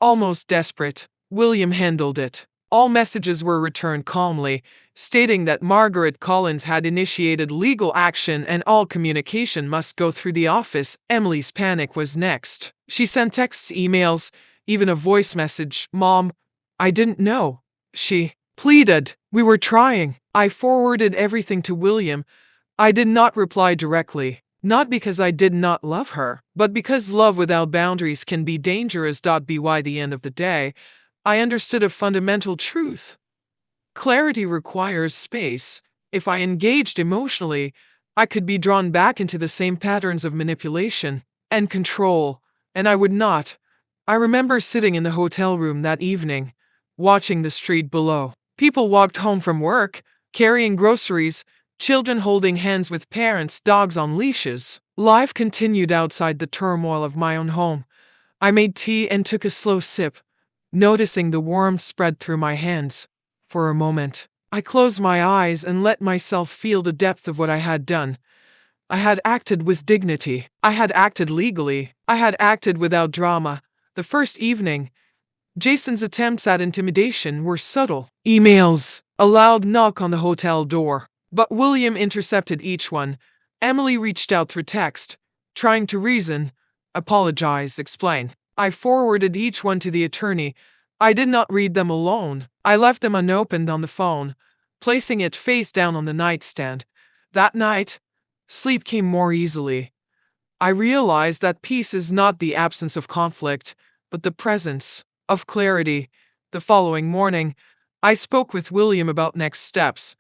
almost desperate. William handled it. All messages were returned calmly, stating that Margaret Collins had initiated legal action and all communication must go through the office. Emily's panic was next. She sent texts, emails, even a voice message. Mom, I didn't know. She pleaded. We were trying. I forwarded everything to William. I did not reply directly, not because I did not love her, but because love without boundaries can be dangerous. By the end of the day, I understood a fundamental truth. Clarity requires space. If I engaged emotionally, I could be drawn back into the same patterns of manipulation and control, and I would not. I remember sitting in the hotel room that evening, watching the street below. People walked home from work, carrying groceries, children holding hands with parents, dogs on leashes. Life continued outside the turmoil of my own home. I made tea and took a slow sip, noticing the warmth spread through my hands. For a moment, I closed my eyes and let myself feel the depth of what I had done. I had acted with dignity. I had acted legally. I had acted without drama. The first evening, Jason's attempts at intimidation were subtle. Emails, a loud knock on the hotel door. But William intercepted each one. Emily reached out through text, trying to reason, apologize, explain. I forwarded each one to the attorney. I did not read them alone. I left them unopened on the phone, placing it face down on the nightstand. That night, sleep came more easily. I realized that peace is not the absence of conflict, but the presence of clarity. The following morning, I spoke with William about next steps.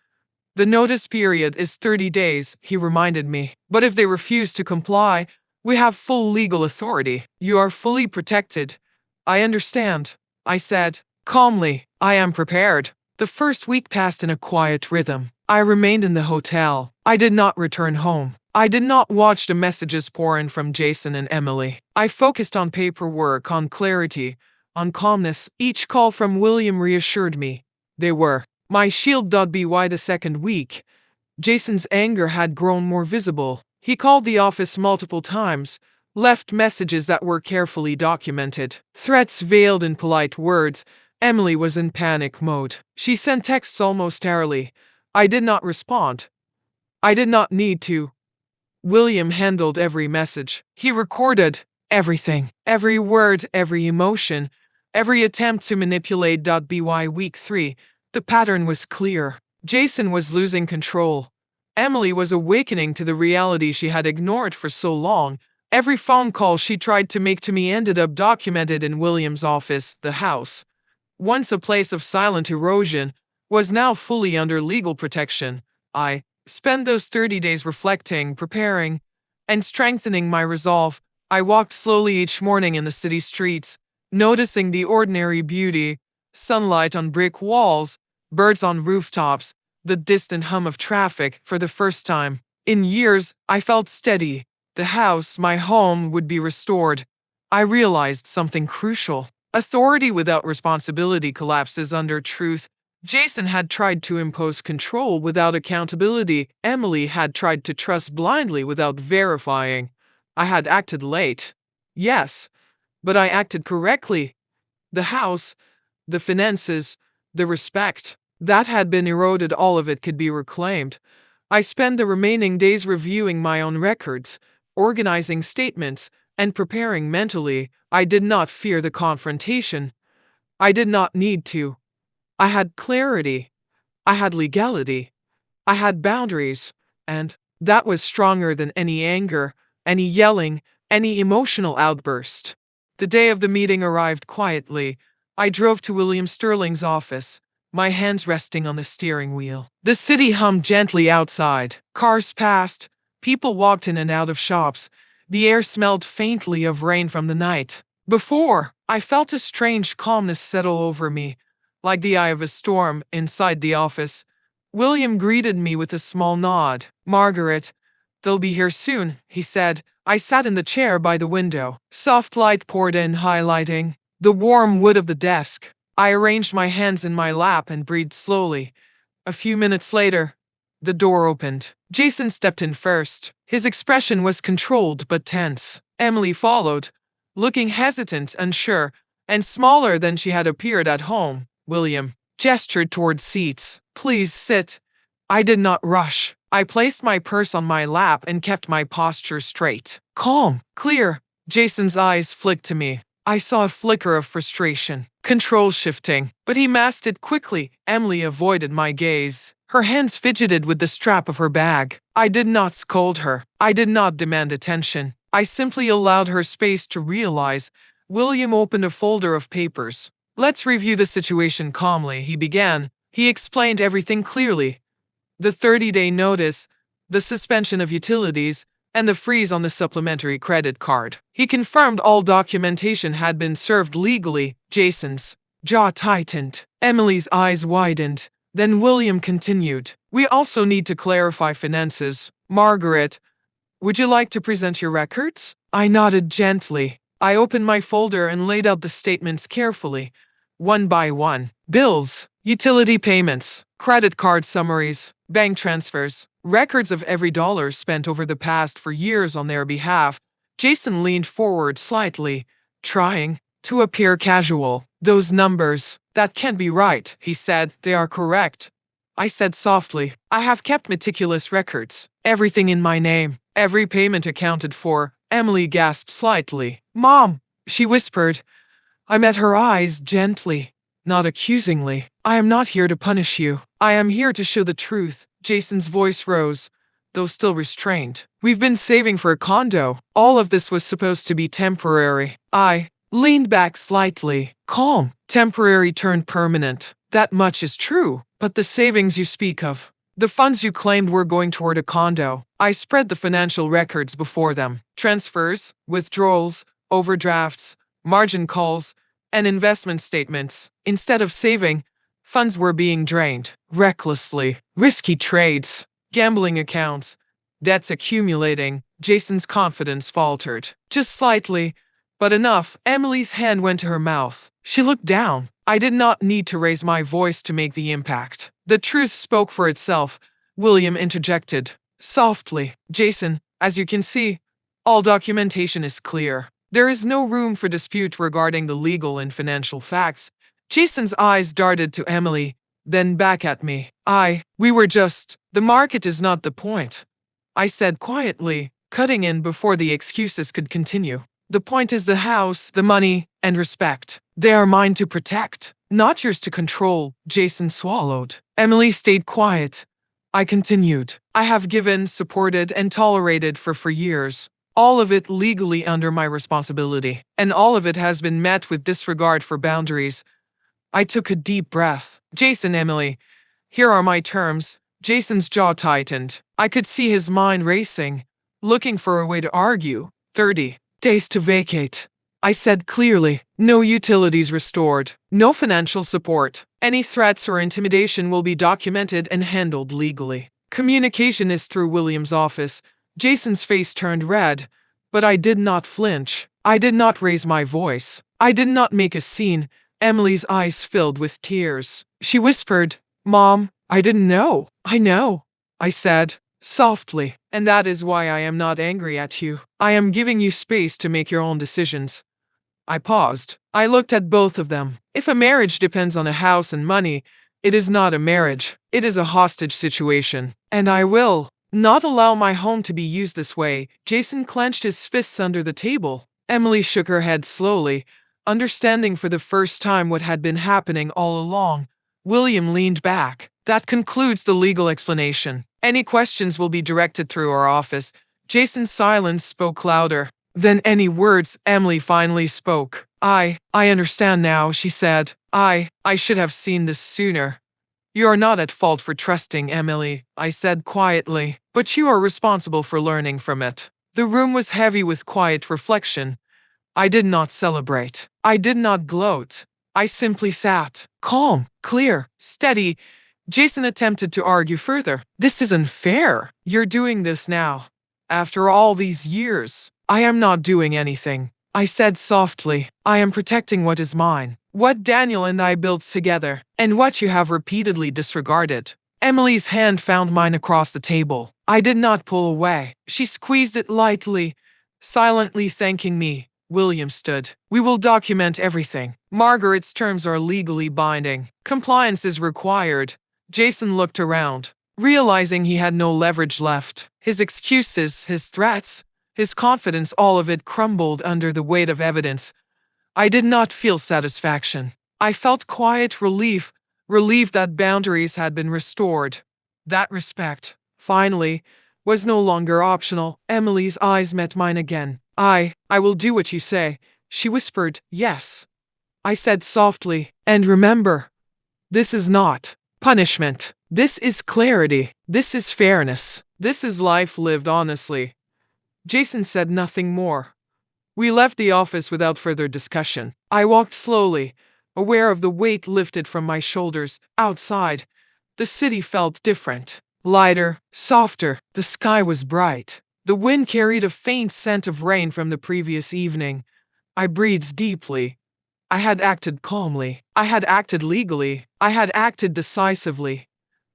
The notice period is 30 days, he reminded me. But if they refuse to comply, we have full legal authority. You are fully protected. I understand, I said calmly. I am prepared. The first week passed in a quiet rhythm. I remained in the hotel. I did not return home. I did not watch the messages pour in from Jason and Emily. I focused on paperwork, on clarity, on calmness. Each call from William reassured me. They were my shield. By the second week, Jason's anger had grown more visible. He called the office multiple times, left messages that were carefully documented, threats veiled in polite words. Emily was in panic mode. She sent texts almost hourly. I did not respond. I did not need to. William handled every message. He recorded everything, every word, every emotion, every attempt to manipulate. By week 3, the pattern was clear. Jason was losing control. Emily was awakening to the reality she had ignored for so long. Every phone call she tried to make to me ended up documented in William's office. The house, once a place of silent erosion, was now fully under legal protection. I spent those 30 days reflecting, preparing, and strengthening my resolve. I walked slowly each morning in the city streets, noticing the ordinary beauty: sunlight on brick walls, birds on rooftops, the distant hum of traffic. For the first time in years, I felt steady. The house, my home, would be restored. I realized something crucial. Authority without responsibility collapses under truth. Jason had tried to impose control without accountability. Emily had tried to trust blindly without verifying. I had acted late. Yes, but I acted correctly. The house, the finances, the respect that had been eroded, all of it could be reclaimed. I spent the remaining days reviewing my own records, organizing statements, and preparing mentally. I did not fear the confrontation. I did not need to. I had clarity. I had legality. I had boundaries. And that was stronger than any anger, any yelling, any emotional outburst. The day of the meeting arrived quietly. I drove to William Sterling's office, my hands resting on the steering wheel. The city hummed gently outside. Cars passed. People walked in and out of shops. The air smelled faintly of rain from the night before. I felt a strange calmness settle over me, like the eye of a storm. Inside the office, William greeted me with a small nod. "Margaret, they'll be here soon," he said. I sat in the chair by the window. Soft light poured in, highlighting the warm wood of the desk. I arranged my hands in my lap and breathed slowly. A few minutes later, the door opened. Jason stepped in first. His expression was controlled but tense. Emily followed, looking hesitant, unsure, and smaller than she had appeared at home. William gestured toward seats. "Please sit." I did not rush. I placed my purse on my lap and kept my posture straight. Calm, clear. Jason's eyes flicked to me. I saw a flicker of frustration, control shifting, but he masked it quickly. Emily avoided my gaze. Her hands fidgeted with the strap of her bag. I did not scold her. I did not demand attention. I simply allowed her space to realize. William opened a folder of papers. "Let's review the situation calmly," he began. He explained everything clearly. The 30-day notice, the suspension of utilities, and the freeze on the supplementary credit card. He confirmed all documentation had been served legally. Jason's jaw tightened. Emily's eyes widened. Then William continued. "We also need to clarify finances. Margaret, would you like to present your records?" I nodded gently. I opened my folder and laid out the statements carefully, one by one. Bills, utility payments, credit card summaries, bank transfers, records of every dollar spent over the past 4 years on their behalf. Jason leaned forward slightly, trying to appear casual. "Those numbers, that can't be right," he said. "They are correct." I said softly. "I have kept meticulous records. Everything in my name. Every payment accounted for." Emily gasped slightly. "Mom," she whispered. I met her eyes gently, not accusingly. "I am not here to punish you. I am here to show the truth." Jason's voice rose, though still restrained. "We've been saving for a condo. All of this was supposed to be temporary." I leaned back slightly, calm. "Temporary turned permanent. That much is true. But the savings you speak of, the funds you claimed were going toward a condo." I spread the financial records before them. Transfers, withdrawals, overdrafts, margin calls, and investment statements. Instead of saving, funds were being drained recklessly. Risky trades, gambling accounts, debts accumulating. Jason's confidence faltered. Just slightly, but enough. Emily's hand went to her mouth. She looked down. I did not need to raise my voice to make the impact. The truth spoke for itself. William interjected softly. "Jason, as you can see, all documentation is clear. There is no room for dispute regarding the legal and financial facts." Jason's eyes darted to Emily, then back at me. We were just, the market is not the point," I said quietly, cutting in before the excuses could continue. "The point is the house, the money, and respect. They are mine to protect, not yours to control." Jason swallowed. Emily stayed quiet. I continued. "I have given, supported, and tolerated for years. All of it legally under my responsibility, and all of it has been met with disregard for boundaries. I took a deep breath. Jason, Emily, here are my terms. Jason's jaw tightened. I could see his mind racing, looking for a way to argue. 30 days to vacate. I said clearly, no utilities restored, no financial support. Any threats or intimidation will be documented and handled legally. Communication is through William's office. Jason's face turned red, but I did not flinch. I did not raise my voice. I did not make a scene. Emily's eyes filled with tears. She whispered, "Mom, I didn't know." "I know," I said, softly, "and that is why I am not angry at you. I am giving you space to make your own decisions." I paused. I looked at both of them. If a marriage depends on a house and money, it is not a marriage. It is a hostage situation. And I will not allow my home to be used this way. Jason clenched his fists under the table. Emily shook her head slowly, understanding for the first time what had been happening all along. William leaned back. "That concludes the legal explanation. Any questions will be directed through our office." Jason's silence spoke louder than any words. Emily finally spoke. I understand now," she said. I should have seen this sooner." "You are not at fault for trusting Emily," I said quietly, "but you are responsible for learning from it." The room was heavy with quiet reflection. I did not celebrate. I did not gloat. I simply sat, calm, clear, steady. Jason attempted to argue further. "This isn't fair. You're doing this now. After all these years." "I am not doing anything," I said softly. "I am protecting what is mine, what Daniel and I built together, and what you have repeatedly disregarded." Emily's hand found mine across the table. I did not pull away. She squeezed it lightly, silently thanking me. William stood. "We will document everything. Margaret's terms are legally binding. Compliance is required." Jason looked around, realizing he had no leverage left. His excuses, his threats, his confidence, all of it crumbled under the weight of evidence. I did not feel satisfaction. I felt quiet relief, relief that boundaries had been restored. That respect, finally, was no longer optional. Emily's eyes met mine again. I will do what you say," she whispered. "Yes," I said softly. "And remember, this is not punishment. This is clarity. This is fairness. This is life lived honestly." Jason said nothing more. We left the office without further discussion. I walked slowly, aware of the weight lifted from my shoulders. Outside, the city felt different. Lighter, softer. The sky was bright. The wind carried a faint scent of rain from the previous evening. I breathed deeply. I had acted calmly. I had acted legally. I had acted decisively.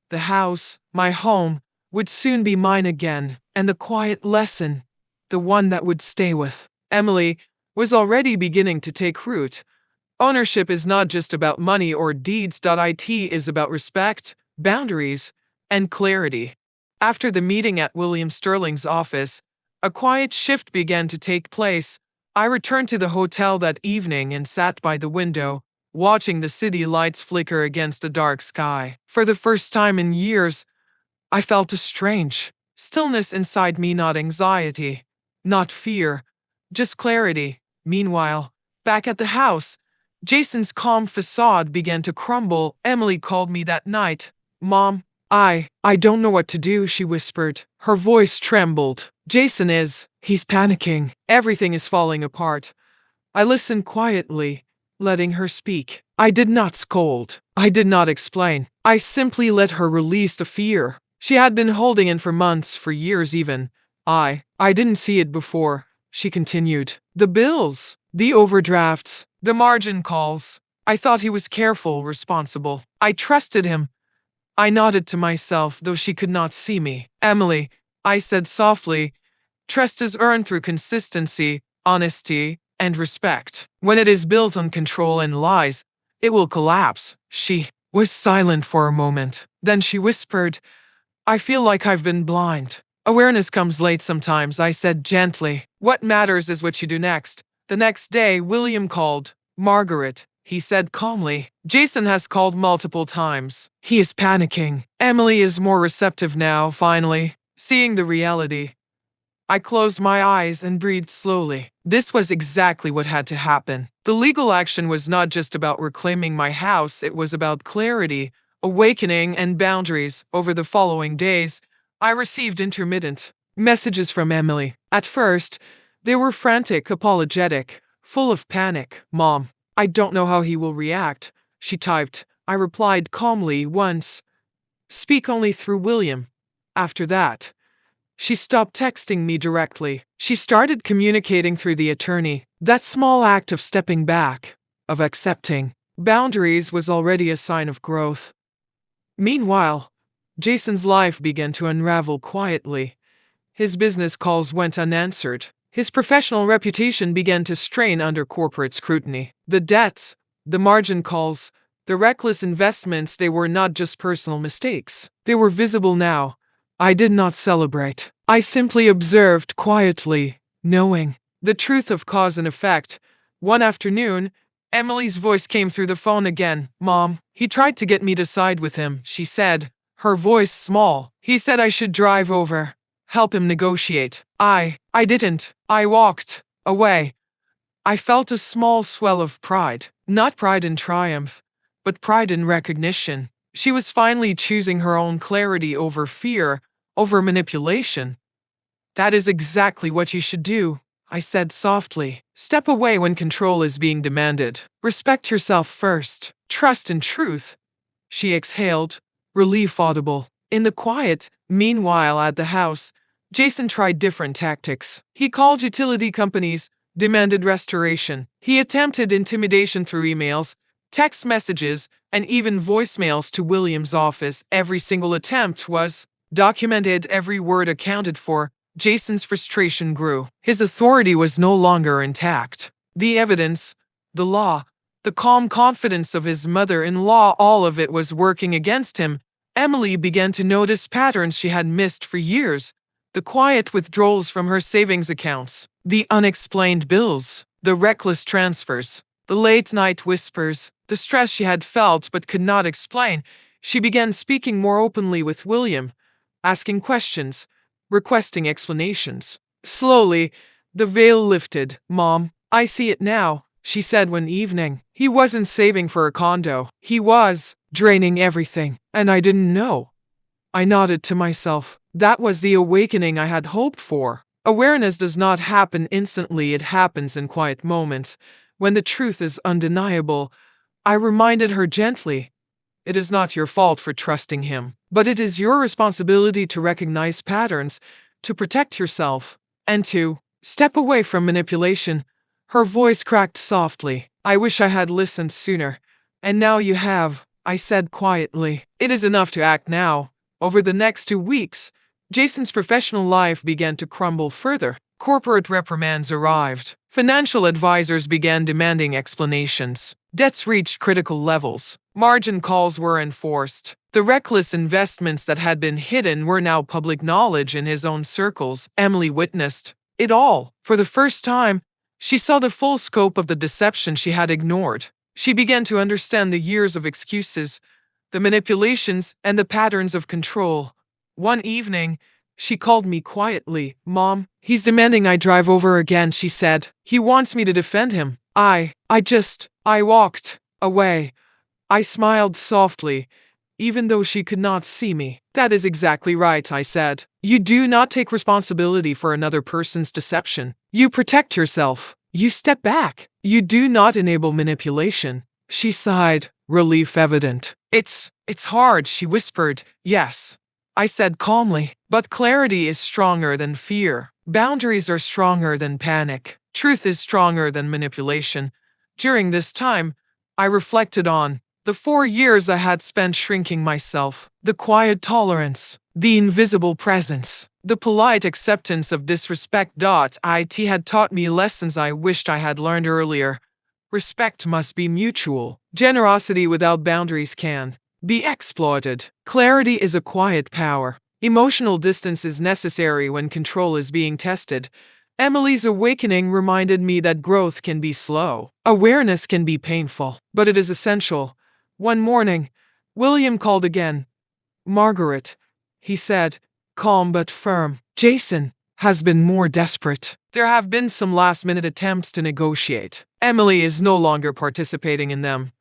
The house, my home, would soon be mine again, and the quiet lesson, the one that would stay with Emily, was already beginning to take root. Ownership is not just about money or deeds. It is about respect, boundaries, and clarity. After the meeting at William Sterling's office, a quiet shift began to take place. I returned to the hotel that evening and sat by the window, watching the city lights flicker against the dark sky. For the first time in years, I felt a strange stillness inside me, not anxiety, not fear, just clarity. Meanwhile, back at the house, Jason's calm facade began to crumble. Emily called me that night. "Mom, I don't know what to do," she whispered. Her voice trembled. He's panicking. Everything is falling apart." I listened quietly, letting her speak. I did not scold. I did not explain. I simply let her release the fear she had been holding in for months, for years even. I didn't see it before," she continued. "The bills, the overdrafts, the margin calls. I thought he was careful, responsible. I trusted him." I nodded to myself, though she could not see me. "Emily," I said softly, "trust is earned through consistency, honesty, and respect. When it is built on control and lies, it will collapse." She was silent for a moment. Then she whispered, "I feel like I've been blind." "Awareness comes late sometimes," I said gently. "What matters is what you do next." The next day, William called. "Margaret," he said calmly, "Jason has called multiple times. He is panicking." Emily is more receptive now, finally, seeing the reality. I closed my eyes and breathed slowly. This was exactly what had to happen. The legal action was not just about reclaiming my house, it was about clarity, awakening, and boundaries. Over the following days, I received intermittent messages from Emily. At first, they were frantic, apologetic, full of panic. "Mom, I don't know how he will react," she typed. I replied calmly once, "Speak only through William." After that, she stopped texting me directly. She started communicating through the attorney. That small act of stepping back, of accepting boundaries, was already a sign of growth. Meanwhile, Jason's life began to unravel quietly. His business calls went unanswered. His professional reputation began to strain under corporate scrutiny. The debts, the margin calls, the reckless investments, they were not just personal mistakes. They were visible now. I did not celebrate. I simply observed quietly, knowing the truth of cause and effect. One afternoon, Emily's voice came through the phone again. "Mom, he tried to get me to side with him," she said, her voice small. "He said I should drive over, help him negotiate. I didn't. I walked away." I felt a small swell of pride. Not pride in triumph, but pride in recognition. She was finally choosing her own clarity over fear, over manipulation. "That is exactly what you should do," I said softly. "Step away when control is being demanded. Respect yourself first. Trust in truth." She exhaled, relief audible. In the quiet, meanwhile, at the house, Jason tried different tactics. He called utility companies, demanded restoration. He attempted intimidation through emails, text messages, and even voicemails to William's office. Every single attempt was documented, every word accounted for. Jason's frustration grew. His authority was no longer intact. The evidence, the law, the calm confidence of his mother-in-law, all of it was working against him. Emily began to notice patterns she had missed for years. The quiet withdrawals from her savings accounts, the unexplained bills, the reckless transfers, the late-night whispers, the stress she had felt but could not explain. She began speaking more openly with William, asking questions, requesting explanations. Slowly, the veil lifted. "Mom, I see it now," she said one evening. "He wasn't saving for a condo. He was draining everything, and I didn't know." I nodded to myself. That was the awakening I had hoped for. Awareness does not happen instantly, it happens in quiet moments, when the truth is undeniable. I reminded her gently, "It is not your fault for trusting him, but it is your responsibility to recognize patterns, to protect yourself, and to step away from manipulation." Her voice cracked softly. "I wish I had listened sooner. And now you have," I said quietly. "It is enough to act now." Over the next 2 weeks, Jason's professional life began to crumble further. Corporate reprimands arrived. Financial advisors began demanding explanations. Debts reached critical levels. Margin calls were enforced. The reckless investments that had been hidden were now public knowledge in his own circles. Emily witnessed it all. For the first time, she saw the full scope of the deception she had ignored. She began to understand the years of excuses, the manipulations, and the patterns of control. One evening, she called me quietly. "Mom, he's demanding I drive over again," she said. "He wants me to defend him." I walked away. I smiled softly, even though she could not see me. "That is exactly right," I said. "You do not take responsibility for another person's deception. You protect yourself. You step back. You do not enable manipulation." She sighed, relief evident. It's hard," she whispered. "Yes," I said calmly, "but clarity is stronger than fear. Boundaries are stronger than panic. Truth is stronger than manipulation." During this time, I reflected on the 4 years I had spent shrinking myself, the quiet tolerance, the invisible presence, the polite acceptance of disrespect. It had taught me lessons I wished I had learned earlier. Respect must be mutual. Generosity without boundaries can be exploited. Clarity is a quiet power. Emotional distance is necessary when control is being tested. Emily's awakening reminded me that growth can be slow. Awareness can be painful, but it is essential. One morning, William called again. "Margaret," he said, calm but firm. "Jason has been more desperate. There have been some last-minute attempts to negotiate. Emily is no longer participating in them.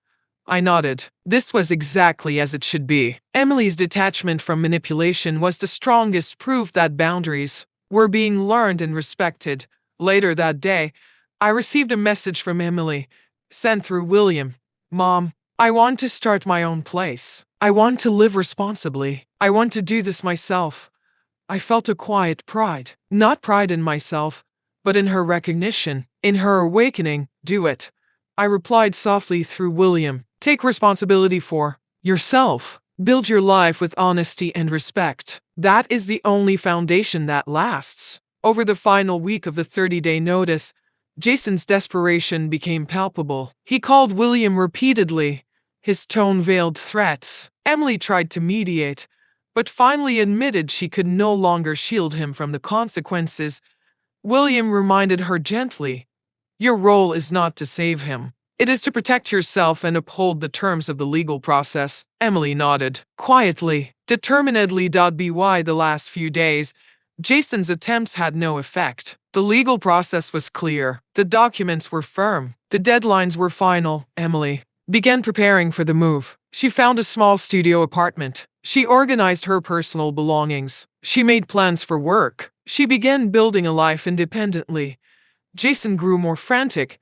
I nodded. This was exactly as it should be. Emily's detachment from manipulation was the strongest proof that boundaries were being learned and respected. Later that day, I received a message from Emily, sent through William. Mom, I want to start my own place. I want to live responsibly. I want to do this myself. I felt a quiet pride. Not pride in myself, but in her recognition, in her awakening. Do it. I replied softly through William. Take responsibility for yourself. Build your life with honesty and respect. That is the only foundation that lasts. Over the final week of the 30-day notice, Jason's desperation became palpable. He called William repeatedly. His tone veiled threats. Emily tried to mediate, but finally admitted she could no longer shield him from the consequences. William reminded her gently, "Your role is not to save him. It is to protect yourself and uphold the terms of the legal process." Emily nodded, quietly, determinedly. By the last few days, Jason's attempts had no effect. The legal process was clear. The documents were firm. The deadlines were final. Emily began preparing for the move. She found a small studio apartment. She organized her personal belongings. She made plans for work. She began building a life independently. Jason grew more frantic,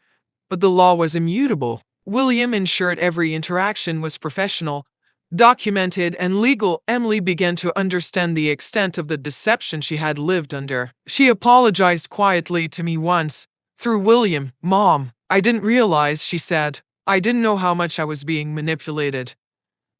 but the law was immutable. William ensured every interaction was professional, documented, and legal. Emily began to understand the extent of the deception she had lived under. She apologized quietly to me once, through William. "Mom, I didn't realize," she said. "I didn't know how much I was being manipulated."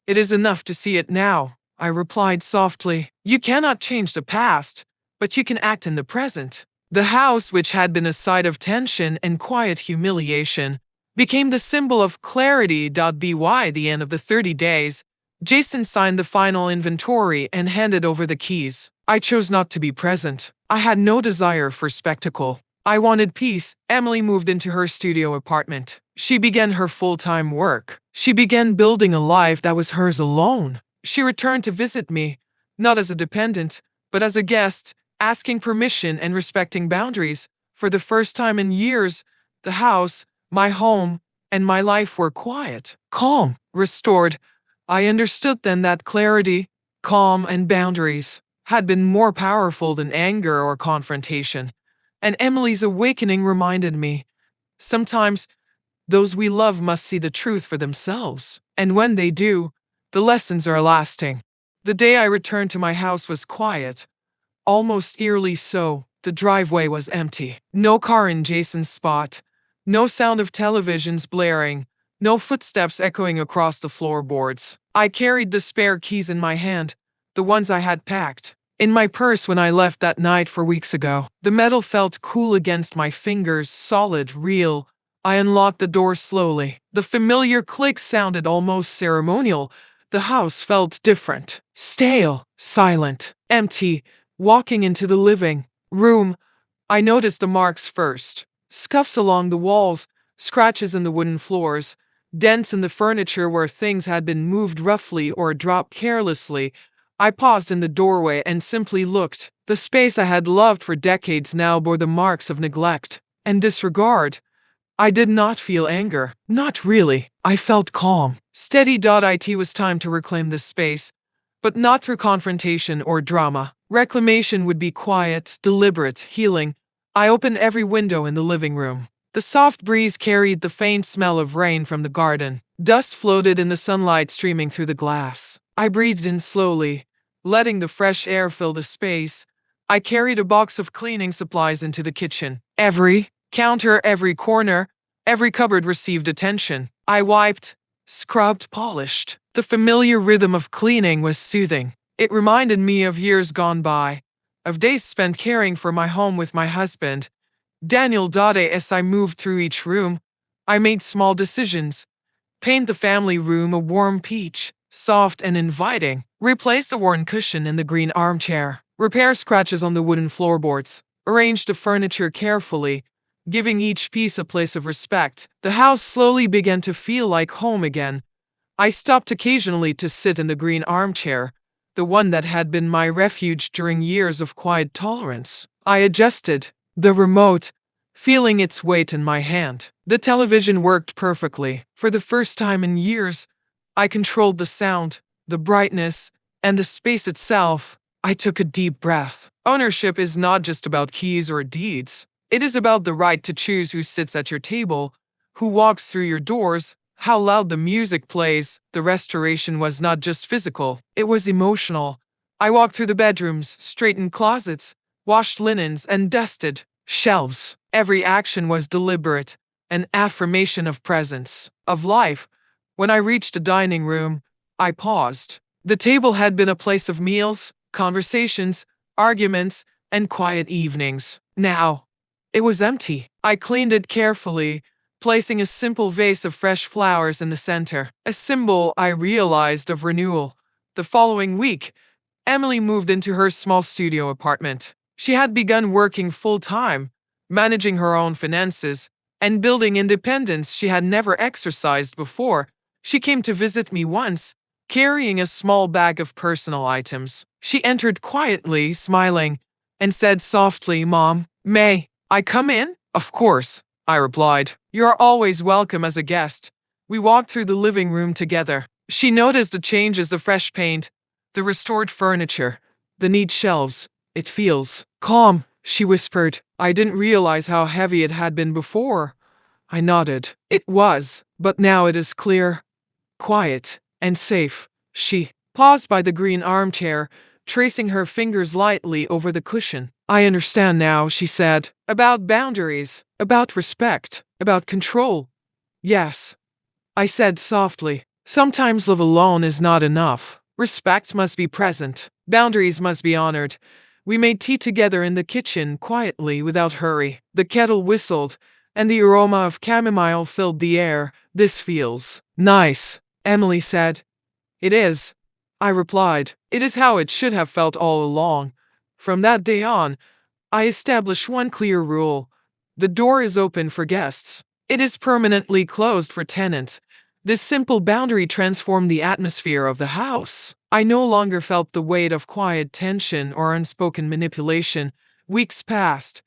"It is enough to see it now," I replied softly. "You cannot change the past, but you can act in the present." The house, which had been a site of tension and quiet humiliation, became the symbol of clarity. By the end of the 30 days, Jason signed the final inventory and handed over the keys. I chose not to be present. I had no desire for spectacle. I wanted peace. Emily moved into her studio apartment. She began her full-time work. She began building a life that was hers alone. She returned to visit me, not as a dependent, but as a guest, asking permission and respecting boundaries. For the first time in years, the house, my home, and my life were quiet, calm, restored. I understood then that clarity, calm, and boundaries had been more powerful than anger or confrontation. And Emily's awakening reminded me, sometimes those we love must see the truth for themselves. And when they do, the lessons are lasting. The day I returned to my house was quiet, almost eerily so. The driveway was empty. No car in Jason's spot. No sound of televisions blaring. No footsteps echoing across the floorboards. I carried the spare keys in my hand, the ones I had packed in my purse when I left that night 4 weeks ago. The metal felt cool against my fingers, solid, real. I unlocked the door slowly. The familiar click sounded almost ceremonial. The house felt different, stale, silent, empty. Walking into the living room, I noticed the marks first. Scuffs along the walls, scratches in the wooden floors, dents in the furniture where things had been moved roughly or dropped carelessly. I paused in the doorway and simply looked. The space I had loved for decades now bore the marks of neglect and disregard. I did not feel anger. Not really. I felt calm. Steady. It was time to reclaim this space, but not through confrontation or drama. Reclamation would be quiet, deliberate, healing. I opened every window in the living room. The soft breeze carried the faint smell of rain from the garden. Dust floated in the sunlight streaming through the glass. I breathed in slowly, letting the fresh air fill the space. I carried a box of cleaning supplies into the kitchen. Every counter, every corner, every cupboard received attention. I wiped, scrubbed, polished. The familiar rhythm of cleaning was soothing. It reminded me of years gone by, of days spent caring for my home with my husband, Daniel. As I moved through each room, I made small decisions. Paint the family room a warm peach, soft and inviting. Replace the worn cushion in the green armchair. Repair scratches on the wooden floorboards. Arrange the furniture carefully, giving each piece a place of respect. The house slowly began to feel like home again. I stopped occasionally to sit in the green armchair, the one that had been my refuge during years of quiet tolerance. I adjusted the remote, feeling its weight in my hand. The television worked perfectly. For the first time in years, I controlled the sound, the brightness, and the space itself. I took a deep breath. Ownership is not just about keys or deeds. It is about the right to choose who sits at your table, who walks through your doors, how loud the music plays. The restoration was not just physical, it was emotional. I walked through the bedrooms, straightened closets, washed linens, and dusted shelves. Every action was deliberate, an affirmation of presence, of life. When I reached the dining room, I paused. The table had been a place of meals, conversations, arguments, and quiet evenings. Now, it was empty. I cleaned it carefully, placing a simple vase of fresh flowers in the center, a symbol, I realized, of renewal. The following week, Emily moved into her small studio apartment. She had begun working full-time, managing her own finances, and building independence she had never exercised before. She came to visit me once, carrying a small bag of personal items. She entered quietly, smiling, and said softly, "Mom, may I come in?" "Of course," I replied. "You are always welcome as a guest." We walked through the living room together. She noticed the changes: the fresh paint, the restored furniture, the neat shelves. "It feels calm," she whispered. I didn't realize how heavy it had been before. I nodded. "It was, but now it is clear, quiet, and safe." She paused by the green armchair, tracing her fingers lightly over the cushion. "I understand now," she said. "About boundaries, about respect, about control." "Yes," I said softly. "Sometimes love alone is not enough. Respect must be present. Boundaries must be honored." We made tea together in the kitchen, quietly, without hurry. The kettle whistled, and the aroma of chamomile filled the air. "This feels nice," Emily said. "It is," I replied. "It is how it should have felt all along." From that day on, I established one clear rule: the door is open for guests. It is permanently closed for tenants. This simple boundary transformed the atmosphere of the house. I no longer felt the weight of quiet tension or unspoken manipulation. Weeks passed,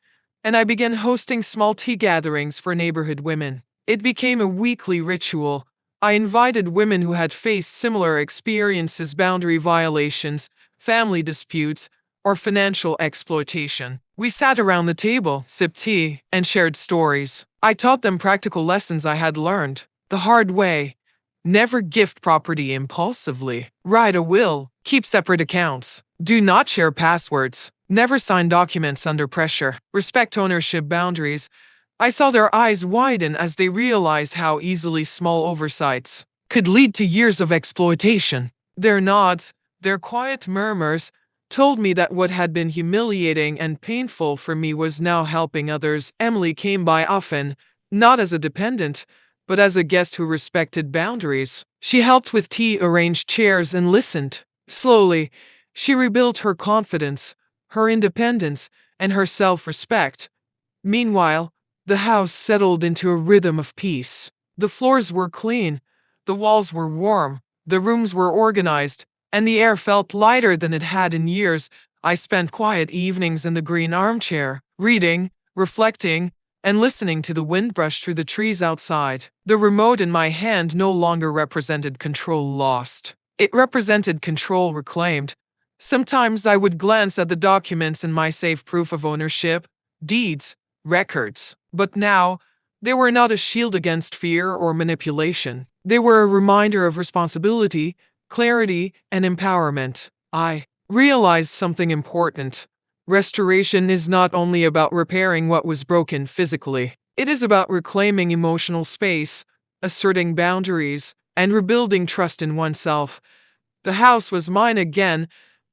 and I began hosting small tea gatherings for neighborhood women. It became a weekly ritual. I invited women who had faced similar experiences: boundary violations, family disputes, or financial exploitation. We sat around the table, sipped tea, and shared stories. I taught them practical lessons I had learned the hard way. Never gift property impulsively. Write a will. Keep separate accounts. Do not share passwords. Never sign documents under pressure. Respect ownership boundaries. I saw their eyes widen as they realized how easily small oversights could lead to years of exploitation. Their nods, their quiet murmurs, told me that what had been humiliating and painful for me was now helping others. Emily came by often, not as a dependent, but as a guest who respected boundaries. She helped with tea, arranged chairs, and listened. Slowly, she rebuilt her confidence, her independence, and her self-respect. Meanwhile, the house settled into a rhythm of peace. The floors were clean, the walls were warm, the rooms were organized, and the air felt lighter than it had in years. I spent quiet evenings in the green armchair, reading, reflecting, and listening to the wind brush through the trees outside. The remote in my hand no longer represented control lost. It represented control reclaimed. Sometimes I would glance at the documents in my safe: proof of ownership, deeds, records. But now, they were not a shield against fear or manipulation. They were a reminder of responsibility, clarity, and empowerment. I realized something important. Restoration is not only about repairing what was broken physically. It is about reclaiming emotional space, asserting boundaries, and rebuilding trust in oneself. The house was mine again,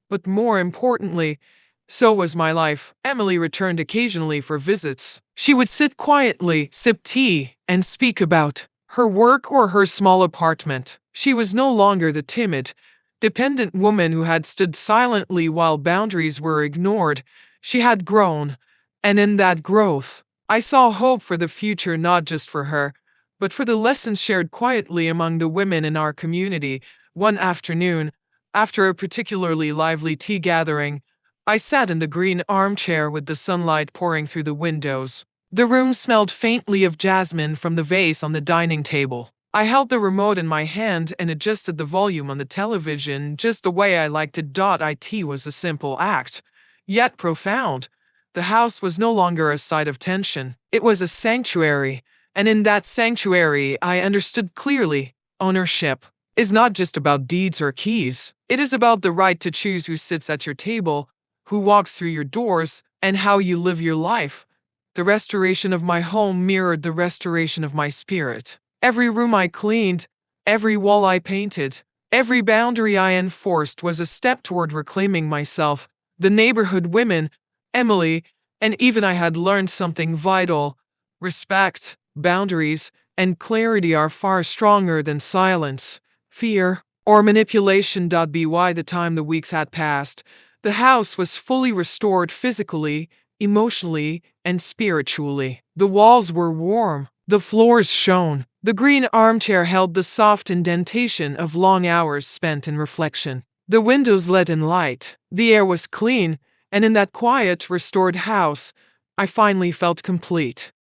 but more importantly, so was my life. Emily returned occasionally for visits. She would sit quietly, sip tea, and speak about her work or her small apartment. She was no longer the timid, dependent woman who had stood silently while boundaries were ignored. She had grown, and in that growth, I saw hope for the future, not just for her, but for the lessons shared quietly among the women in our community. One afternoon, After a particularly lively tea gathering, I sat in the green armchair with the sunlight pouring through the windows. The room smelled faintly of jasmine from the vase on the dining table. I held the remote in my hand and adjusted the volume on the television just the way I liked it. It was a simple act, yet profound. The house was no longer a site of tension. It was a sanctuary, and in that sanctuary I understood clearly, ownership is not just about deeds or keys. It is about the right to choose who sits at your table, who walks through your doors, and how you live your life. The restoration of my home mirrored the restoration of my spirit. Every room I cleaned, every wall I painted, every boundary I enforced was a step toward reclaiming myself. The neighborhood women, Emily, and even I had learned something vital. Respect, boundaries, and clarity are far stronger than silence, fear, or manipulation. By the time the weeks had passed, the house was fully restored physically, emotionally, and spiritually. The walls were warm, the floors shone, the green armchair held the soft indentation of long hours spent in reflection. The windows let in light, the air was clean, and in that quiet, restored house, I finally felt complete.